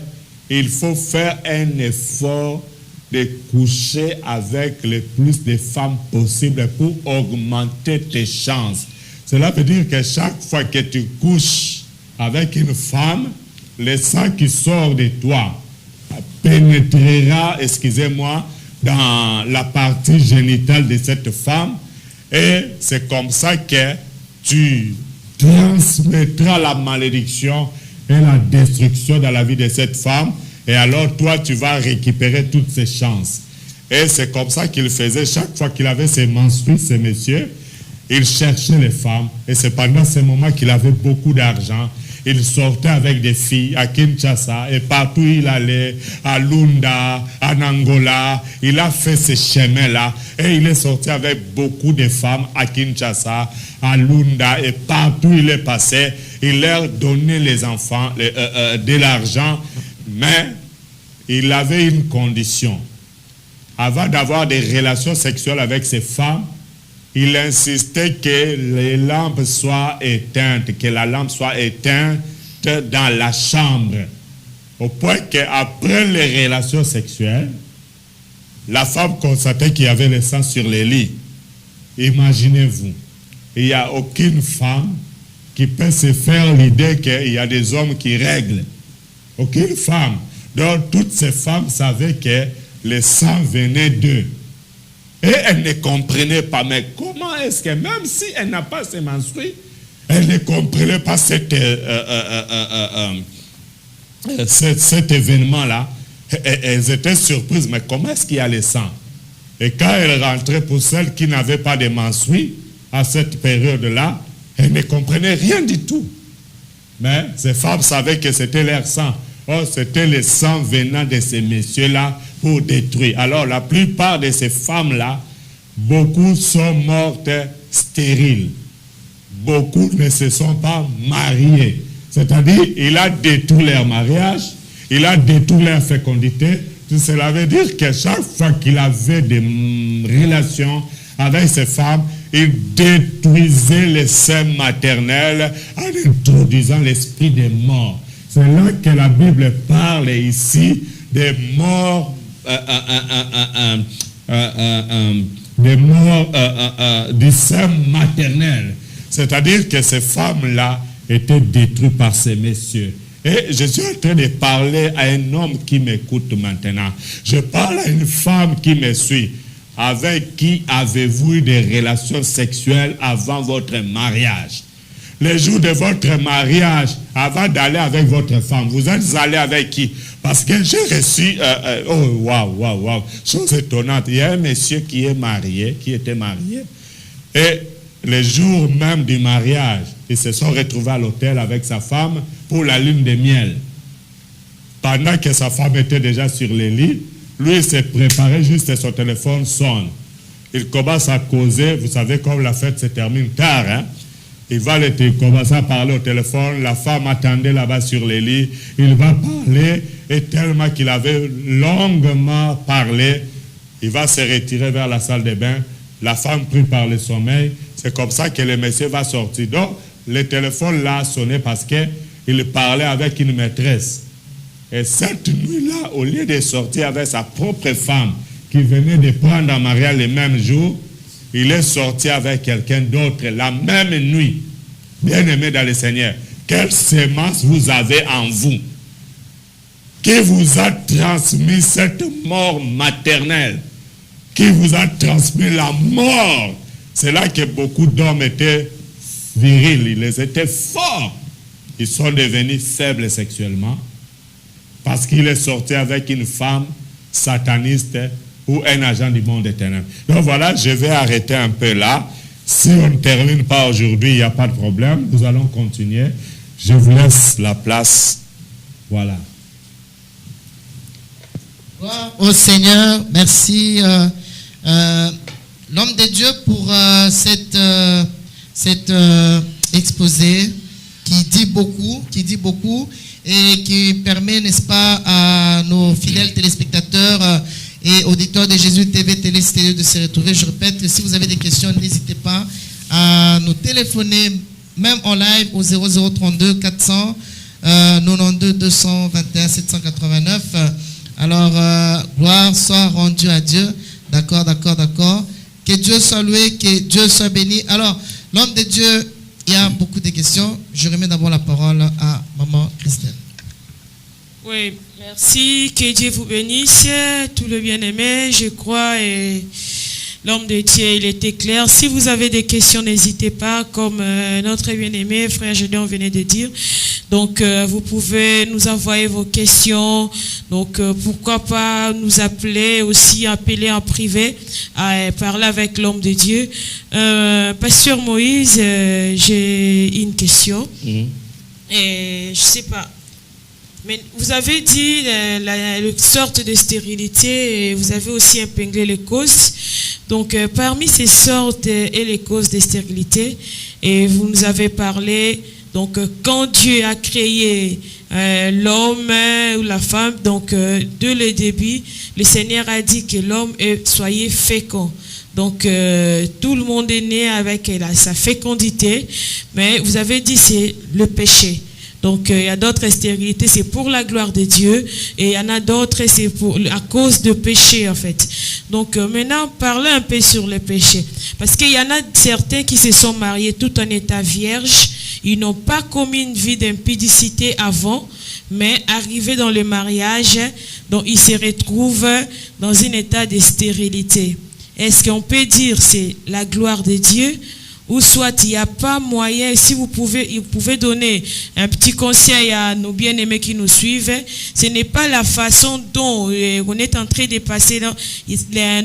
il faut faire un effort de coucher avec le plus de femmes possible pour augmenter tes chances. Cela veut dire que chaque fois que tu couches avec une femme, le sang qui sort de toi pénétrera, excusez-moi, dans la partie génitale de cette femme, et c'est comme ça que tu transmettras la malédiction et la destruction dans la vie de cette femme, et alors toi tu vas récupérer toutes ces chances. Et c'est comme ça qu'il faisait chaque fois qu'il avait ses menstrues, ces messieurs, il cherchait les femmes, et c'est pendant ces moments qu'il avait beaucoup d'argent. Il sortait avec des filles à Kinshasa et partout il allait, à Lunda, en Angola. Il a fait ce chemin-là et il est sorti avec beaucoup de femmes à Kinshasa, à Lunda et partout il est passé. Il leur donnait les enfants, de l'argent, mais il avait une condition. Avant d'avoir des relations sexuelles avec ces femmes, il insistait que les lampes soient éteintes, que la lampe soit éteinte dans la chambre. Au point qu'après les relations sexuelles, la femme constatait qu'il y avait le sang sur les lits. Imaginez-vous, il n'y a aucune femme qui peut se faire l'idée qu'il y a des hommes qui règlent. Aucune femme. Donc toutes ces femmes savaient que le sang venait d'eux. Et elle ne comprenait pas, mais comment est-ce que même si elle n'a pas ses menstrues, elle ne comprenait pas cet événement-là. Elles étaient surprises, mais comment est-ce qu'il y a le sang? Et quand elle rentrait, pour celles qui n'avaient pas de menstrues, à cette période-là, elle ne comprenait rien du tout. Mais ces femmes savaient que c'était leur sang. Oh, c'était le sang venant de ces messieurs-là pour détruire. Alors, la plupart de ces femmes-là, beaucoup sont mortes stériles. Beaucoup ne se sont pas mariées. C'est-à-dire, il a détruit leur mariage, il a détruit leur fécondité. Cela veut dire que chaque fois qu'il avait des relations avec ces femmes, il détruisait les seins maternels en introduisant l'esprit des morts. C'est là que la Bible parle ici des morts, du sein maternel. C'est-à-dire que ces femmes-là étaient détruites par ces messieurs. Et je suis en train de parler à un homme qui m'écoute maintenant. Je parle à une femme qui me suit. Avec qui avez-vous eu des relations sexuelles avant votre mariage? Le jour de votre mariage, avant d'aller avec votre femme, vous êtes allé avec qui? Parce que j'ai reçu, waouh, chose étonnante. Il y a un monsieur qui est marié, qui était marié, et le jour même du mariage, ils se sont retrouvés à l'hôtel avec sa femme pour la lune de miel. Pendant que sa femme était déjà sur le lit, lui il s'est préparé, juste son téléphone sonne. Il commence à causer, vous savez comme la fête se termine tard, hein? Il va commencer à parler au téléphone. La femme attendait là-bas sur les lits. Il va parler. Et tellement qu'il avait longuement parlé, il va se retirer vers la salle de bain. La femme pris par le sommeil. C'est comme ça que le monsieur va sortir. Donc, le téléphone là a sonné parce qu'il parlait avec une maîtresse. Et cette nuit-là, au lieu de sortir avec sa propre femme qui venait de prendre en mariage le même jour, il est sorti avec quelqu'un d'autre la même nuit. Bien-aimé dans le Seigneur, quelle sémence vous avez en vous qui vous a transmis cette mort maternelle, qui vous a transmis la mort. C'est là que beaucoup d'hommes étaient virils, ils étaient forts. Ils sont devenus faibles sexuellement parce qu'il est sorti avec une femme sataniste ou un agent du monde des ténèbres. Donc voilà, je vais arrêter un peu là. Si on ne termine pas aujourd'hui, il n'y a pas de problème. Nous allons continuer. Je vous laisse la place. Voilà. Gloire au Seigneur. Merci l'homme de Dieu pour cet exposé qui dit beaucoup et qui permet, n'est-ce pas, à nos fidèles téléspectateurs et auditeurs de Jésus TV Télé Stéréo de se retrouver. Je répète, si vous avez des questions, n'hésitez pas à nous téléphoner, même en live, au 0032 400 92 221 789. Alors, gloire soit rendue à Dieu. D'accord. Que Dieu soit loué, que Dieu soit béni. Alors, l'homme de Dieu, il y a beaucoup de questions. Je remets d'abord la parole à Maman Christelle. Oui, merci. Que Dieu vous bénisse, tout le bien-aimé. Je crois et l'homme de Dieu, il était clair. Si vous avez des questions, n'hésitez pas, comme notre bien-aimé frère Gédéon venait de dire. Donc, vous pouvez nous envoyer vos questions. Donc, pourquoi pas nous appeler aussi, appeler en privé, à parler avec l'homme de Dieu. Pasteur Moïse, j'ai une question. Et je sais pas. Mais vous avez dit la sorte de stérilité et vous avez aussi épinglé les causes. Donc, parmi ces sortes et les causes de stérilité, et vous nous avez parlé, donc, quand Dieu a créé l'homme ou la femme, donc, dès le début, le Seigneur a dit que l'homme soyez fécond. Donc, tout le monde est né avec sa fécondité, mais vous avez dit c'est le péché. Donc, il y a d'autres stérilités, c'est pour la gloire de Dieu. Et il y en a d'autres, c'est à cause de péché, en fait. Donc, maintenant, parlez un peu sur le péché. Parce qu'il y en a certains qui se sont mariés tout en état vierge. Ils n'ont pas commis une vie d'impudicité avant, mais arrivés dans le mariage, donc ils se retrouvent dans un état de stérilité. Est-ce qu'on peut dire c'est la gloire de Dieu? Ou soit il n'y a pas moyen, si vous pouvez donner un petit conseil à nos bien-aimés qui nous suivent, ce n'est pas la façon dont on est en train de passer dans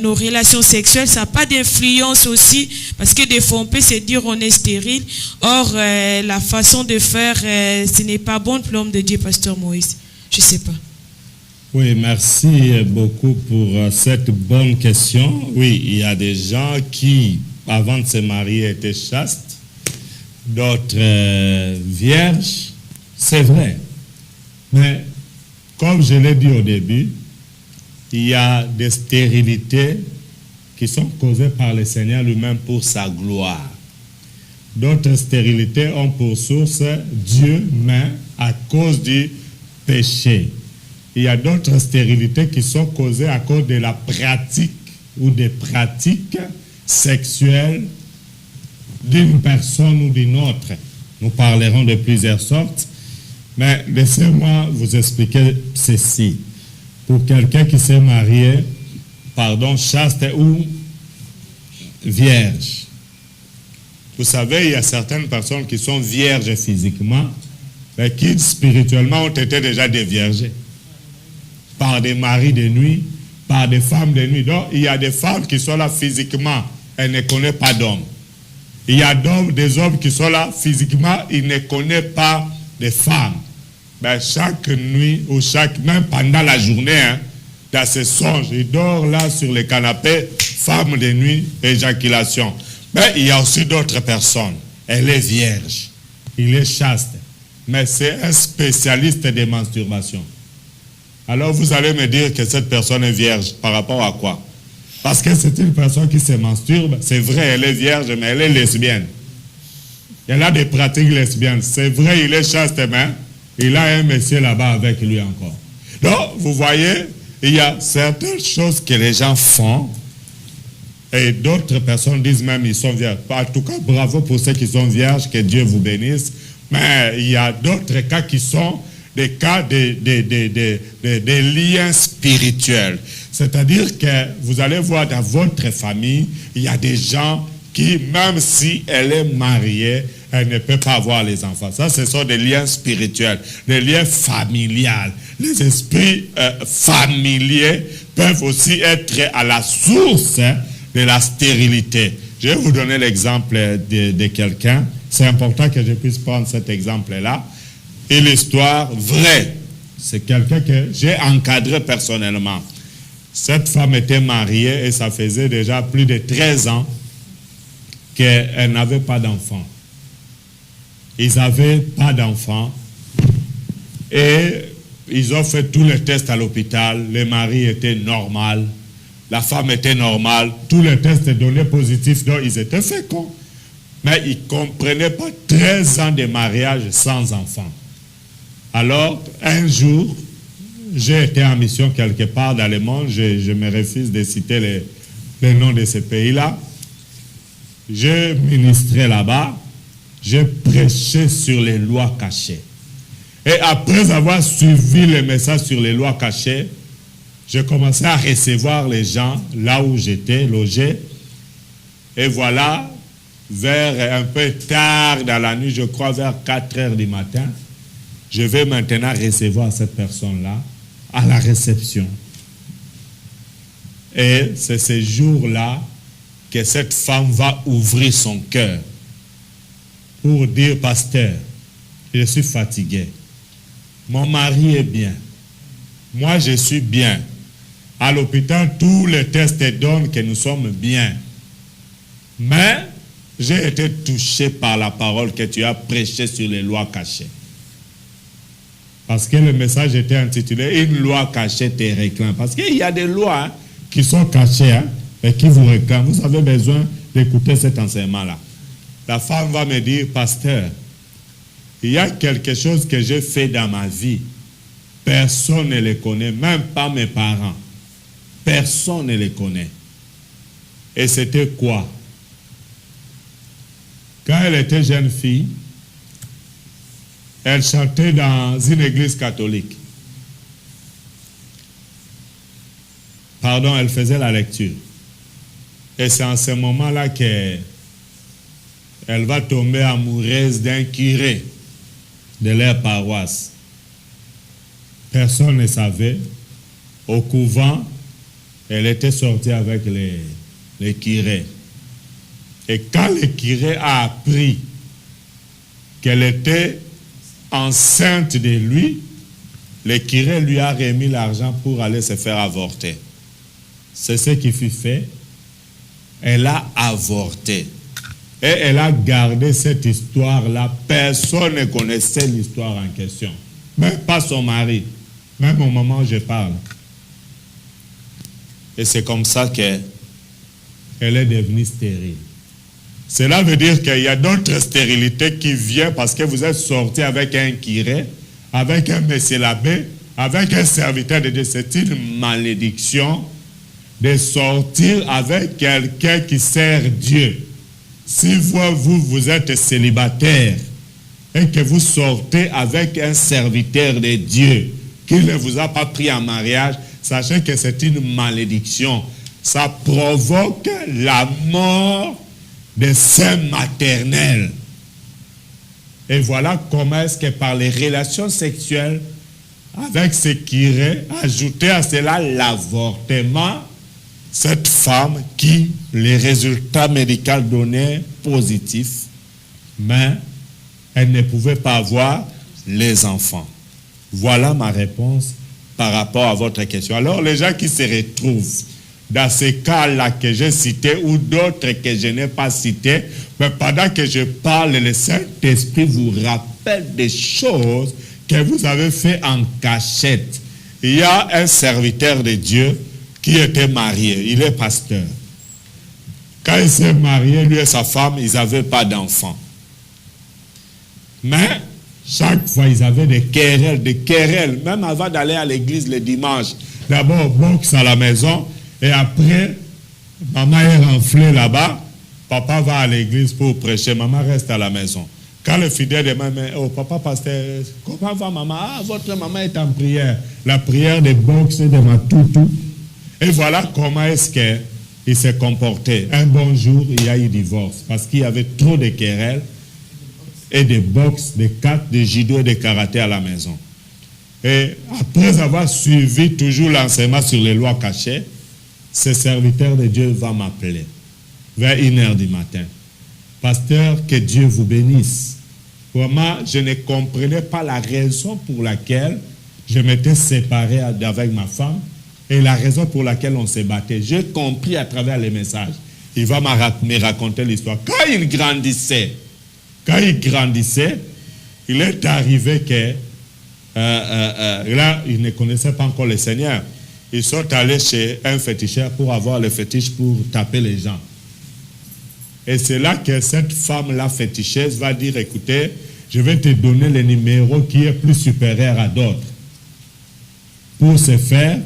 nos relations sexuelles, ça n'a pas d'influence aussi, parce que des fois on peut se dire on est stérile, or la façon de faire, ce n'est pas bon pour l'homme de Dieu, Pasteur Moïse, je ne sais pas. Oui, merci beaucoup pour cette bonne question. Oui, il y a des gens qui avant de se marier, étaient chastes, d'autres vierges, c'est vrai. Mais, comme je l'ai dit au début, il y a des stérilités qui sont causées par le Seigneur lui-même pour sa gloire. D'autres stérilités ont pour source Dieu, mais à cause du péché. Il y a d'autres stérilités qui sont causées à cause de la pratique ou des pratiques sexuelle d'une personne ou d'une autre. Nous parlerons de plusieurs sortes, mais laissez-moi vous expliquer ceci. Pour quelqu'un qui s'est marié, chaste ou vierge, vous savez, il y a certaines personnes qui sont vierges physiquement, mais qui spirituellement ont été déjà déviergées par des maris de nuit, par des femmes de nuit. Donc, il y a des femmes qui sont là physiquement, elles ne connaissent pas d'hommes. Il y a des hommes qui sont là physiquement, ils ne connaissent pas de femmes. Ben, chaque nuit, ou même pendant la journée, dans ses songes, il dort là sur le canapé, femme de nuit, éjaculation. Mais il y a aussi d'autres personnes. elle est vierge, il est chaste, mais c'est un spécialiste des masturbations. Alors vous allez me dire que cette personne est vierge, par rapport à quoi? Parce que c'est une personne qui se masturbe, c'est vrai, elle est vierge, mais elle est lesbienne. Elle a des pratiques lesbiennes. C'est vrai, il est chaste, mais il a un monsieur là-bas avec lui encore. Donc, vous voyez, il y a certaines choses que les gens font et d'autres personnes disent même qu'ils sont vierges. En tout cas, bravo pour ceux qui sont vierges, que Dieu vous bénisse. Mais il y a d'autres cas qui sont des cas de liens spirituels. C'est-à-dire que vous allez voir dans votre famille, il y a des gens qui, même si elle est mariée, elle ne peut pas avoir les enfants. Ça, ce sont des liens spirituels, des liens familiales. Les esprits familiers peuvent aussi être à la source de la stérilité. Je vais vous donner l'exemple de quelqu'un. C'est important que je puisse prendre cet exemple-là. Et l'histoire vraie, c'est quelqu'un que j'ai encadré personnellement. Cette femme était mariée et ça faisait déjà plus de 13 ans qu'elle n'avait pas d'enfant. Ils n'avaient pas d'enfant et ils ont fait tous les tests à l'hôpital. Le mari était normal, la femme était normale, tous les tests donnaient positifs, donc ils étaient féconds. Mais ils ne comprenaient pas 13 ans de mariage sans enfant. Alors, un jour, j'ai été en mission quelque part dans le monde, je me refuse de citer les noms de ces pays-là. Je ministrais là-bas, j'ai prêché sur les lois cachées. Et après avoir suivi le message sur les lois cachées, j'ai commencé à recevoir les gens là où j'étais logé. Et voilà, vers un peu tard dans la nuit, je crois vers 4 heures du matin, je vais maintenant recevoir cette personne-là à la réception. Et c'est ce jour-là que cette femme va ouvrir son cœur pour dire, pasteur, je suis fatigué. Mon mari est bien. Moi, je suis bien. À l'hôpital, tous les tests donnent que nous sommes bien. Mais j'ai été touché par la parole que tu as prêchée sur les lois cachées. Parce que le message était intitulé « Une loi cachée te réclame ». Parce qu'il y a des lois qui sont cachées et qui vous réclament. Vous avez besoin d'écouter cet enseignement-là. La femme va me dire « Pasteur, il y a quelque chose que j'ai fait dans ma vie. Personne ne le connaît, même pas mes parents. Personne ne le connaît. » Et c'était quoi? Quand elle était jeune fille, elle chantait dans une église catholique. Pardon, elle faisait la lecture. Et c'est en ce moment-là qu'elle va tomber amoureuse d'un curé de leur paroisse. Personne ne savait. Au couvent, elle était sortie avec les curés. Et quand le curé a appris qu'elle était enceinte de lui, le curé lui a remis l'argent pour aller se faire avorter. C'est ce qui fut fait. Elle a avorté. Et elle a gardé cette histoire-là. Personne ne connaissait l'histoire en question. Même pas son mari. Même au moment où je parle. Et c'est comme ça qu'elle est devenue stérile. Cela veut dire qu'il y a d'autres stérilités qui viennent parce que vous êtes sorti avec un curé, avec un monsieur l'abbé, avec un serviteur de Dieu. C'est une malédiction de sortir avec quelqu'un qui sert Dieu. Si vous êtes célibataire et que vous sortez avec un serviteur de Dieu qui ne vous a pas pris en mariage, sachez que c'est une malédiction. Ça provoque la mort des seins maternels. Et voilà comment est-ce que par les relations sexuelles avec ce curé, ajouter à cela l'avortement, cette femme qui, les résultats médicaux donnaient positifs, mais elle ne pouvait pas avoir les enfants. Voilà ma réponse par rapport à votre question. Alors les gens qui se retrouvent dans ces cas-là que j'ai cités ou d'autres que je n'ai pas cités, mais pendant que je parle, le Saint-Esprit vous rappelle des choses que vous avez fait en cachette. Il y a un serviteur de Dieu qui était marié, il est pasteur. Quand il s'est marié, lui et sa femme, ils n'avaient pas d'enfants. Mais chaque fois, ils avaient des querelles, même avant d'aller à l'église le dimanche. D'abord, boxe à la maison, et après, maman est renflée là-bas, papa va à l'église pour prêcher, maman reste à la maison. Quand le fidèle demande, oh papa pasteur, comment va maman? Ah, votre maman est en prière. La prière de boxe et de matoutou. Et voilà comment est-ce qu'il s'est comporté. Un bon jour, il y a eu divorce, parce qu'il y avait trop de querelles, et de boxe, de cartes, de judo et de karaté à la maison. Et après avoir suivi toujours l'enseignement sur les lois cachées, ce serviteur de Dieu va m'appeler vers 1h du matin. Pasteur, que Dieu vous bénisse. Vraiment, je ne comprenais pas la raison pour laquelle je m'étais séparé avec ma femme et la raison pour laquelle on s'est battu. J'ai compris à travers les messages. Il va me raconter l'histoire. Quand il grandissait, il est arrivé que là, il ne connaissait pas encore le Seigneur. Ils sont allés chez un féticheur pour avoir le fétiche pour taper les gens. Et c'est là que cette femme-là féticheuse va dire, écoutez, je vais te donner le numéro qui est plus supérieur à d'autres. Pour ce faire,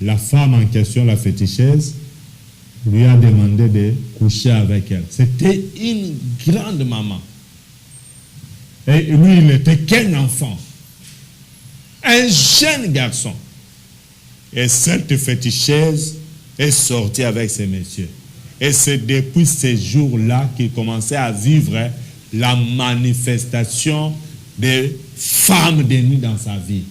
la femme en question, la féticheuse, lui a demandé de coucher avec elle. C'était une grande maman. Et lui, il n'était qu'un enfant. Un jeune garçon. Et cette féticheuse est sortie avec ces messieurs. Et c'est depuis ces jours-là qu'il commençait à vivre la manifestation des femmes de nuit dans sa vie.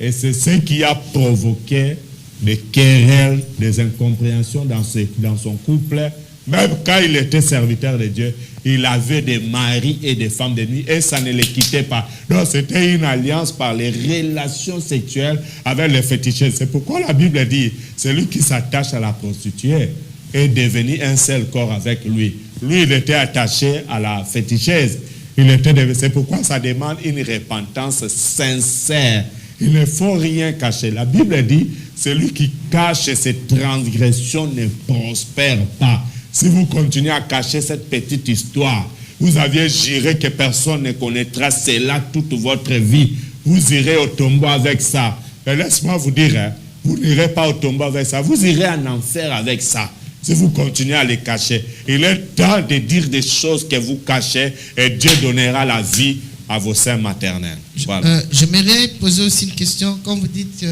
Et c'est ce qui a provoqué des querelles, des incompréhensions dans son couple. Même quand il était serviteur de Dieu, il avait des maris et des femmes de nuit et ça ne les quittait pas. Donc c'était une alliance par les relations sexuelles avec les féticheurs. C'est pourquoi la Bible dit, celui qui s'attache à la prostituée est devenu un seul corps avec lui. Lui, il était attaché à la féticheuse. C'est pourquoi ça demande une repentance sincère. Il ne faut rien cacher. La Bible dit, celui qui cache ses transgressions ne prospère pas. Si vous continuez à cacher cette petite histoire, vous aviez juré que personne ne connaîtra cela toute votre vie. Vous irez au tombeau avec ça. Mais laisse-moi vous dire, vous n'irez pas au tombeau avec ça. Vous irez en enfer avec ça. Si vous continuez à les cacher. Il est temps de dire des choses que vous cachez et Dieu donnera la vie à vos seins maternels. Voilà. J'aimerais poser aussi une question. Quand vous dites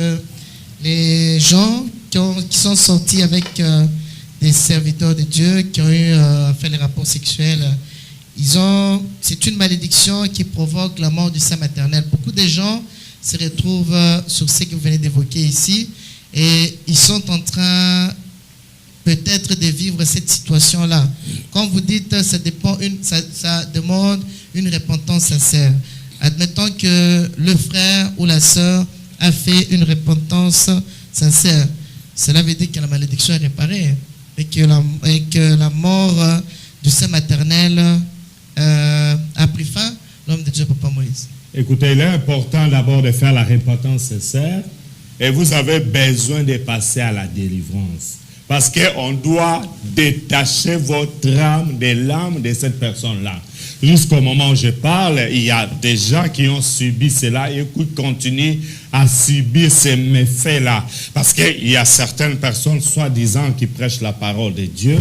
les gens qui sont sortis avec des serviteurs de Dieu, qui ont eu fait les rapports sexuels, c'est une malédiction qui provoque la mort du sein maternel. Beaucoup de gens se retrouvent sur ce que vous venez d'évoquer ici et ils sont en train peut-être de vivre cette situation-là. Quand vous dites ça demande une repentance sincère. Admettons que le frère ou la sœur a fait une repentance sincère. Cela veut dire que la malédiction est réparée et que la mort du sein maternel a pris fin. L'homme de Dieu, Papa Moïse. Écoutez, il est important d'abord de faire la repentance sincère et vous avez besoin de passer à la délivrance. Parce qu'on doit détacher votre âme de l'âme de cette personne-là. Jusqu'au moment où je parle, il y a des gens qui ont subi cela et qui continuent à subir ces méfaits-là. Parce qu'il y a certaines personnes, soi-disant, qui prêchent la parole de Dieu,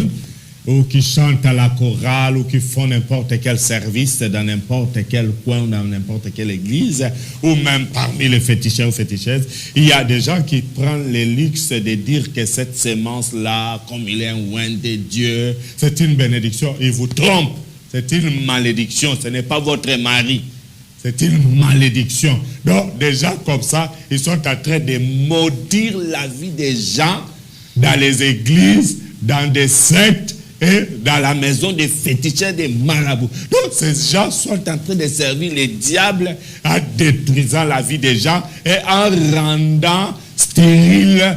ou qui chantent à la chorale, ou qui font n'importe quel service dans n'importe quel coin, dans n'importe quelle église, ou même parmi les féticheurs ou féticheuses, il y a des gens qui prennent le luxe de dire que cette sémence-là, comme il est un oint de Dieu, c'est une bénédiction. Ils vous trompent. C'est une malédiction. Ce n'est pas votre mari. C'est une malédiction. Donc, des gens comme ça, ils sont en train de maudire la vie des gens dans les églises, dans des sectes, et dans la maison des féticheurs, des marabouts. Donc ces gens sont en train de servir les diables en détruisant la vie des gens et en rendant stérile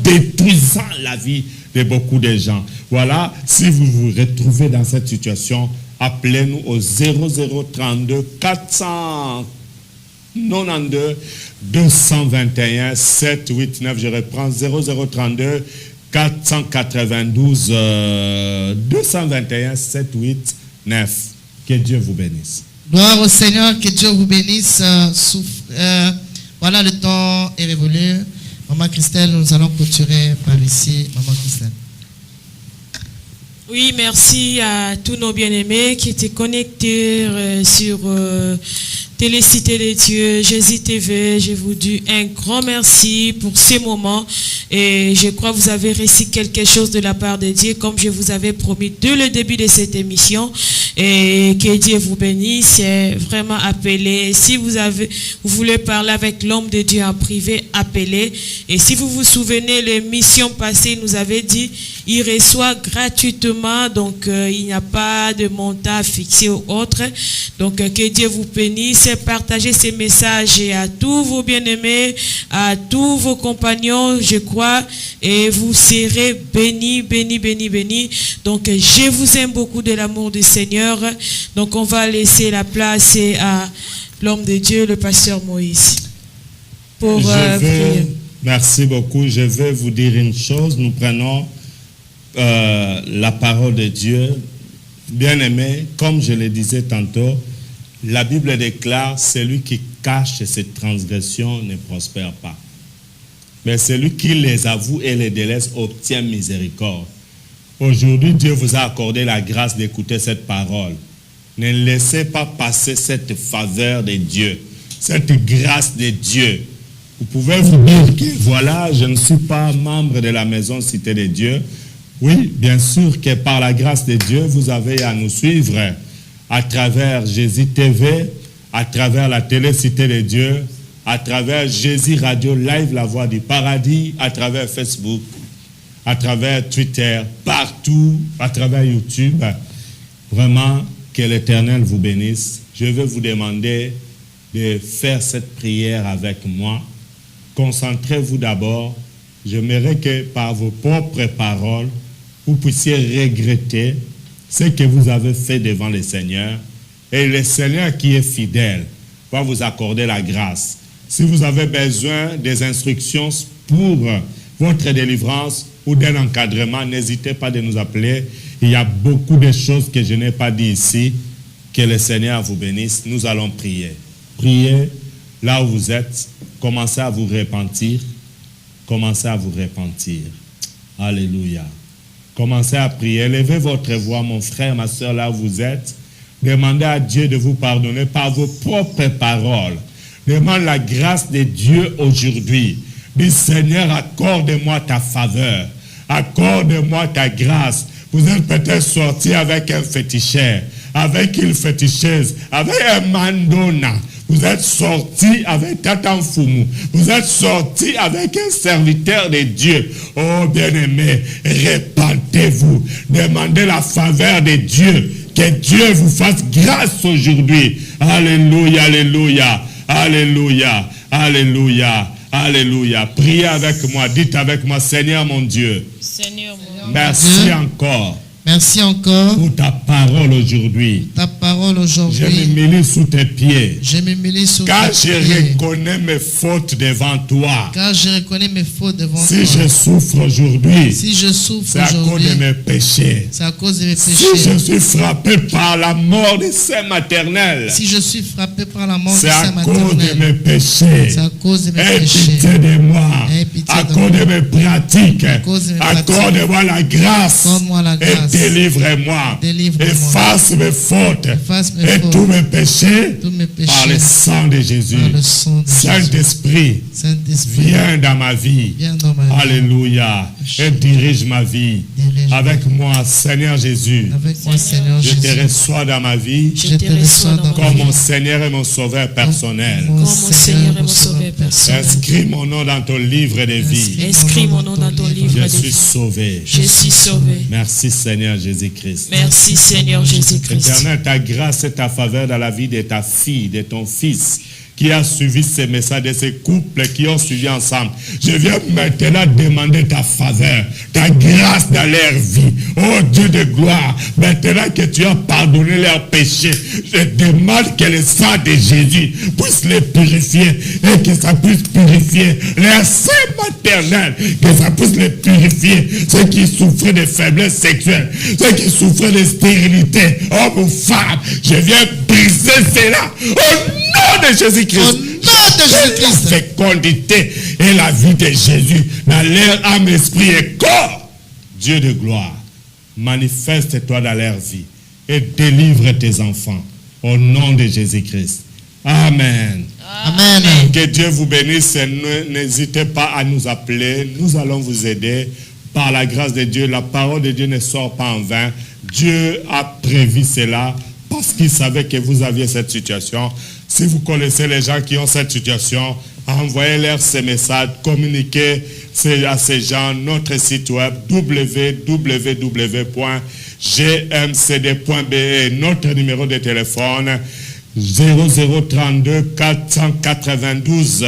détruisant la vie de beaucoup de gens. Voilà, si vous vous retrouvez dans cette situation, appelez-nous au 0032 492 221 789. Je reprends 0032 492 221 789. Que Dieu vous bénisse. Gloire au Seigneur, que Dieu vous bénisse. Voilà, le temps est révolu. Maman Christelle, nous allons clôturer par ici. Maman Christelle. Oui, merci à tous nos bien-aimés qui étaient connectés sur Télécité des Dieux, Jésus TV. Je vous dis un grand merci pour ces moments et je crois que vous avez reçu quelque chose de la part de Dieu comme je vous avais promis dès le début de cette émission et que Dieu vous bénisse. C'est vraiment appelé. Si vous voulez parler avec l'homme de Dieu en privé, appelez. Et si vous vous souvenez, l'émission passée nous avait dit il reçoit gratuitement, donc il n'y a pas de montant fixé ou autre. Donc que Dieu vous bénisse. Partagez ces messages à tous vos bien-aimés, à tous vos compagnons, je crois, et vous serez bénis, bénis, bénis, bénis. Donc je vous aime beaucoup de l'amour du Seigneur. Donc on va laisser la place à l'homme de Dieu, le pasteur Moïse, pour prier. Merci beaucoup. Je vais vous dire une chose. Nous prenons la parole de Dieu. Bien-aimés, comme je le disais tantôt, la Bible déclare, celui qui cache ses transgressions ne prospère pas. Mais celui qui les avoue et les délaisse obtient miséricorde. Aujourd'hui, Dieu vous a accordé la grâce d'écouter cette parole. Ne laissez pas passer cette faveur de Dieu, cette grâce de Dieu. Vous pouvez vous dire que voilà, je ne suis pas membre de la maison Cité de Dieu. Oui, bien sûr que par la grâce de Dieu, vous avez à nous suivre à travers Jésus TV, à travers la télé Cité de Dieu, à travers Jésus Radio Live, la voix du paradis, à travers Facebook, à travers Twitter, partout, à travers YouTube. Vraiment, que l'Éternel vous bénisse. Je vais vous demander de faire cette prière avec moi. Concentrez-vous d'abord. J'aimerais que par vos propres paroles, vous puissiez regretter ce que vous avez fait devant le Seigneur. Et le Seigneur qui est fidèle va vous accorder la grâce. Si vous avez besoin des instructions pour votre délivrance ou d'un encadrement, n'hésitez pas de nous appeler. Il y a beaucoup de choses que je n'ai pas dit ici. Que le Seigneur vous bénisse. Nous allons prier. Priez là où vous êtes. Commencez à vous repentir. Commencez à vous repentir. Alléluia. Commencez à prier. Élevez votre voix, mon frère, ma soeur, là où vous êtes. Demandez à Dieu de vous pardonner par vos propres paroles. Demande la grâce de Dieu aujourd'hui. Dis, Seigneur, accorde-moi ta faveur. Accorde-moi ta grâce. Vous êtes peut-être sorti avec un féticheur, avec une féticheuse, avec un mandona. Vous êtes sorti avec Tatan Fumu. Vous êtes sorti avec un serviteur de Dieu. Oh bien-aimé, repentez-vous. Demandez la faveur de Dieu. Que Dieu vous fasse grâce aujourd'hui. Alléluia, alléluia, alléluia, alléluia, alléluia. Priez avec moi. Dites avec moi, Seigneur mon Dieu. Seigneur mon Dieu. Merci encore. Merci encore pour ta parole aujourd'hui. Ta parole aujourd'hui. Je me mêle sous tes pieds. Je me mêle sous tes pieds. Car je reconnais mes fautes devant toi. Car je reconnais mes fautes devant toi. Si je souffre aujourd'hui, si je souffre c'est à cause de mes péchés. C'est à cause de mes péchés. Si je suis frappé par la mort de sein maternel. Si je suis frappé par la mort de sein maternel. C'est à cause de mes péchés. C'est à cause de mes péchés. Aie pitié de moi. À cause de mes pratiques. Accorde-moi la grâce. Accorde-moi la grâce. Et délivre-moi. Efface mes fautes. Et tous mes péchés. Par le sang de Jésus. Saint-Esprit. Viens dans ma vie. Alléluia. Et dirige ma vie. Avec moi, Seigneur Jésus. Je te reçois dans ma vie. Comme mon Seigneur et mon Sauveur personnel. Inscris mon nom dans ton livre de vie. Inscris mon nom dans ton livre de vie. Je suis sauvé. Je suis sauvé. Merci Seigneur Jésus-Christ. Merci Seigneur Jésus-Christ. Éternel, ta grâce et ta faveur dans la vie de ta fille, de ton fils, qui a suivi ces messages, de ces couples qui ont suivi ensemble. Je viens maintenant demander ta faveur, ta grâce dans leur vie. Oh Dieu de gloire, maintenant que tu as pardonné leurs péchés, je demande que le sang de Jésus puisse les purifier et que ça puisse purifier leur sein maternel, que ça puisse les purifier, ceux qui souffraient de faiblesse sexuelle, ceux qui souffraient de stérilité, hommes ou femmes. Je viens briser cela au nom de Jésus-Christ. Au nom de Jésus-Christ. La fécondité et la vie de Jésus dans leur âme, esprit et corps. Dieu de gloire, manifeste-toi dans leur vie et délivre tes enfants au nom de Jésus-Christ. Amen. Amen. Que Dieu vous bénisse. N'hésitez pas à nous appeler. Nous allons vous aider. Par la grâce de Dieu, la parole de Dieu ne sort pas en vain. Dieu a prévu cela parce qu'il savait que vous aviez cette situation. Si vous connaissez les gens qui ont cette situation, envoyez-leur ces messages, communiquez à ces gens notre site web www.gmcd.be, notre numéro de téléphone 0032 492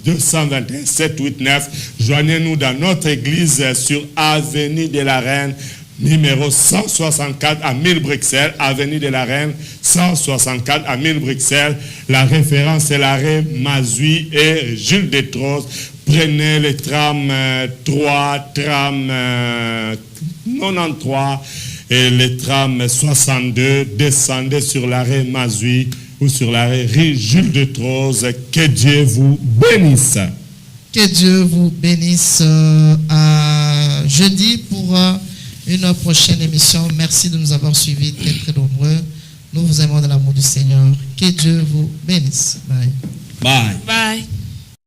221 789. Joignez-nous dans notre église sur Avenue de la Reine, numéro 164 à 1000 Bruxelles, Avenue de la Reine, 164 à 1000 Bruxelles. La référence est l'arrêt Mazui et Jules Détros. Prenez le tram 3, tram 93 et le tram 62. Descendez sur l'arrêt Mazui ou sur l'arrêt Jules Détros. Que Dieu vous bénisse. Que Dieu vous bénisse. À jeudi pour une prochaine émission. Merci de nous avoir suivis très très nombreux. Nous vous aimons dans l'amour du Seigneur. Que Dieu vous bénisse. Bye. Bye. Bye.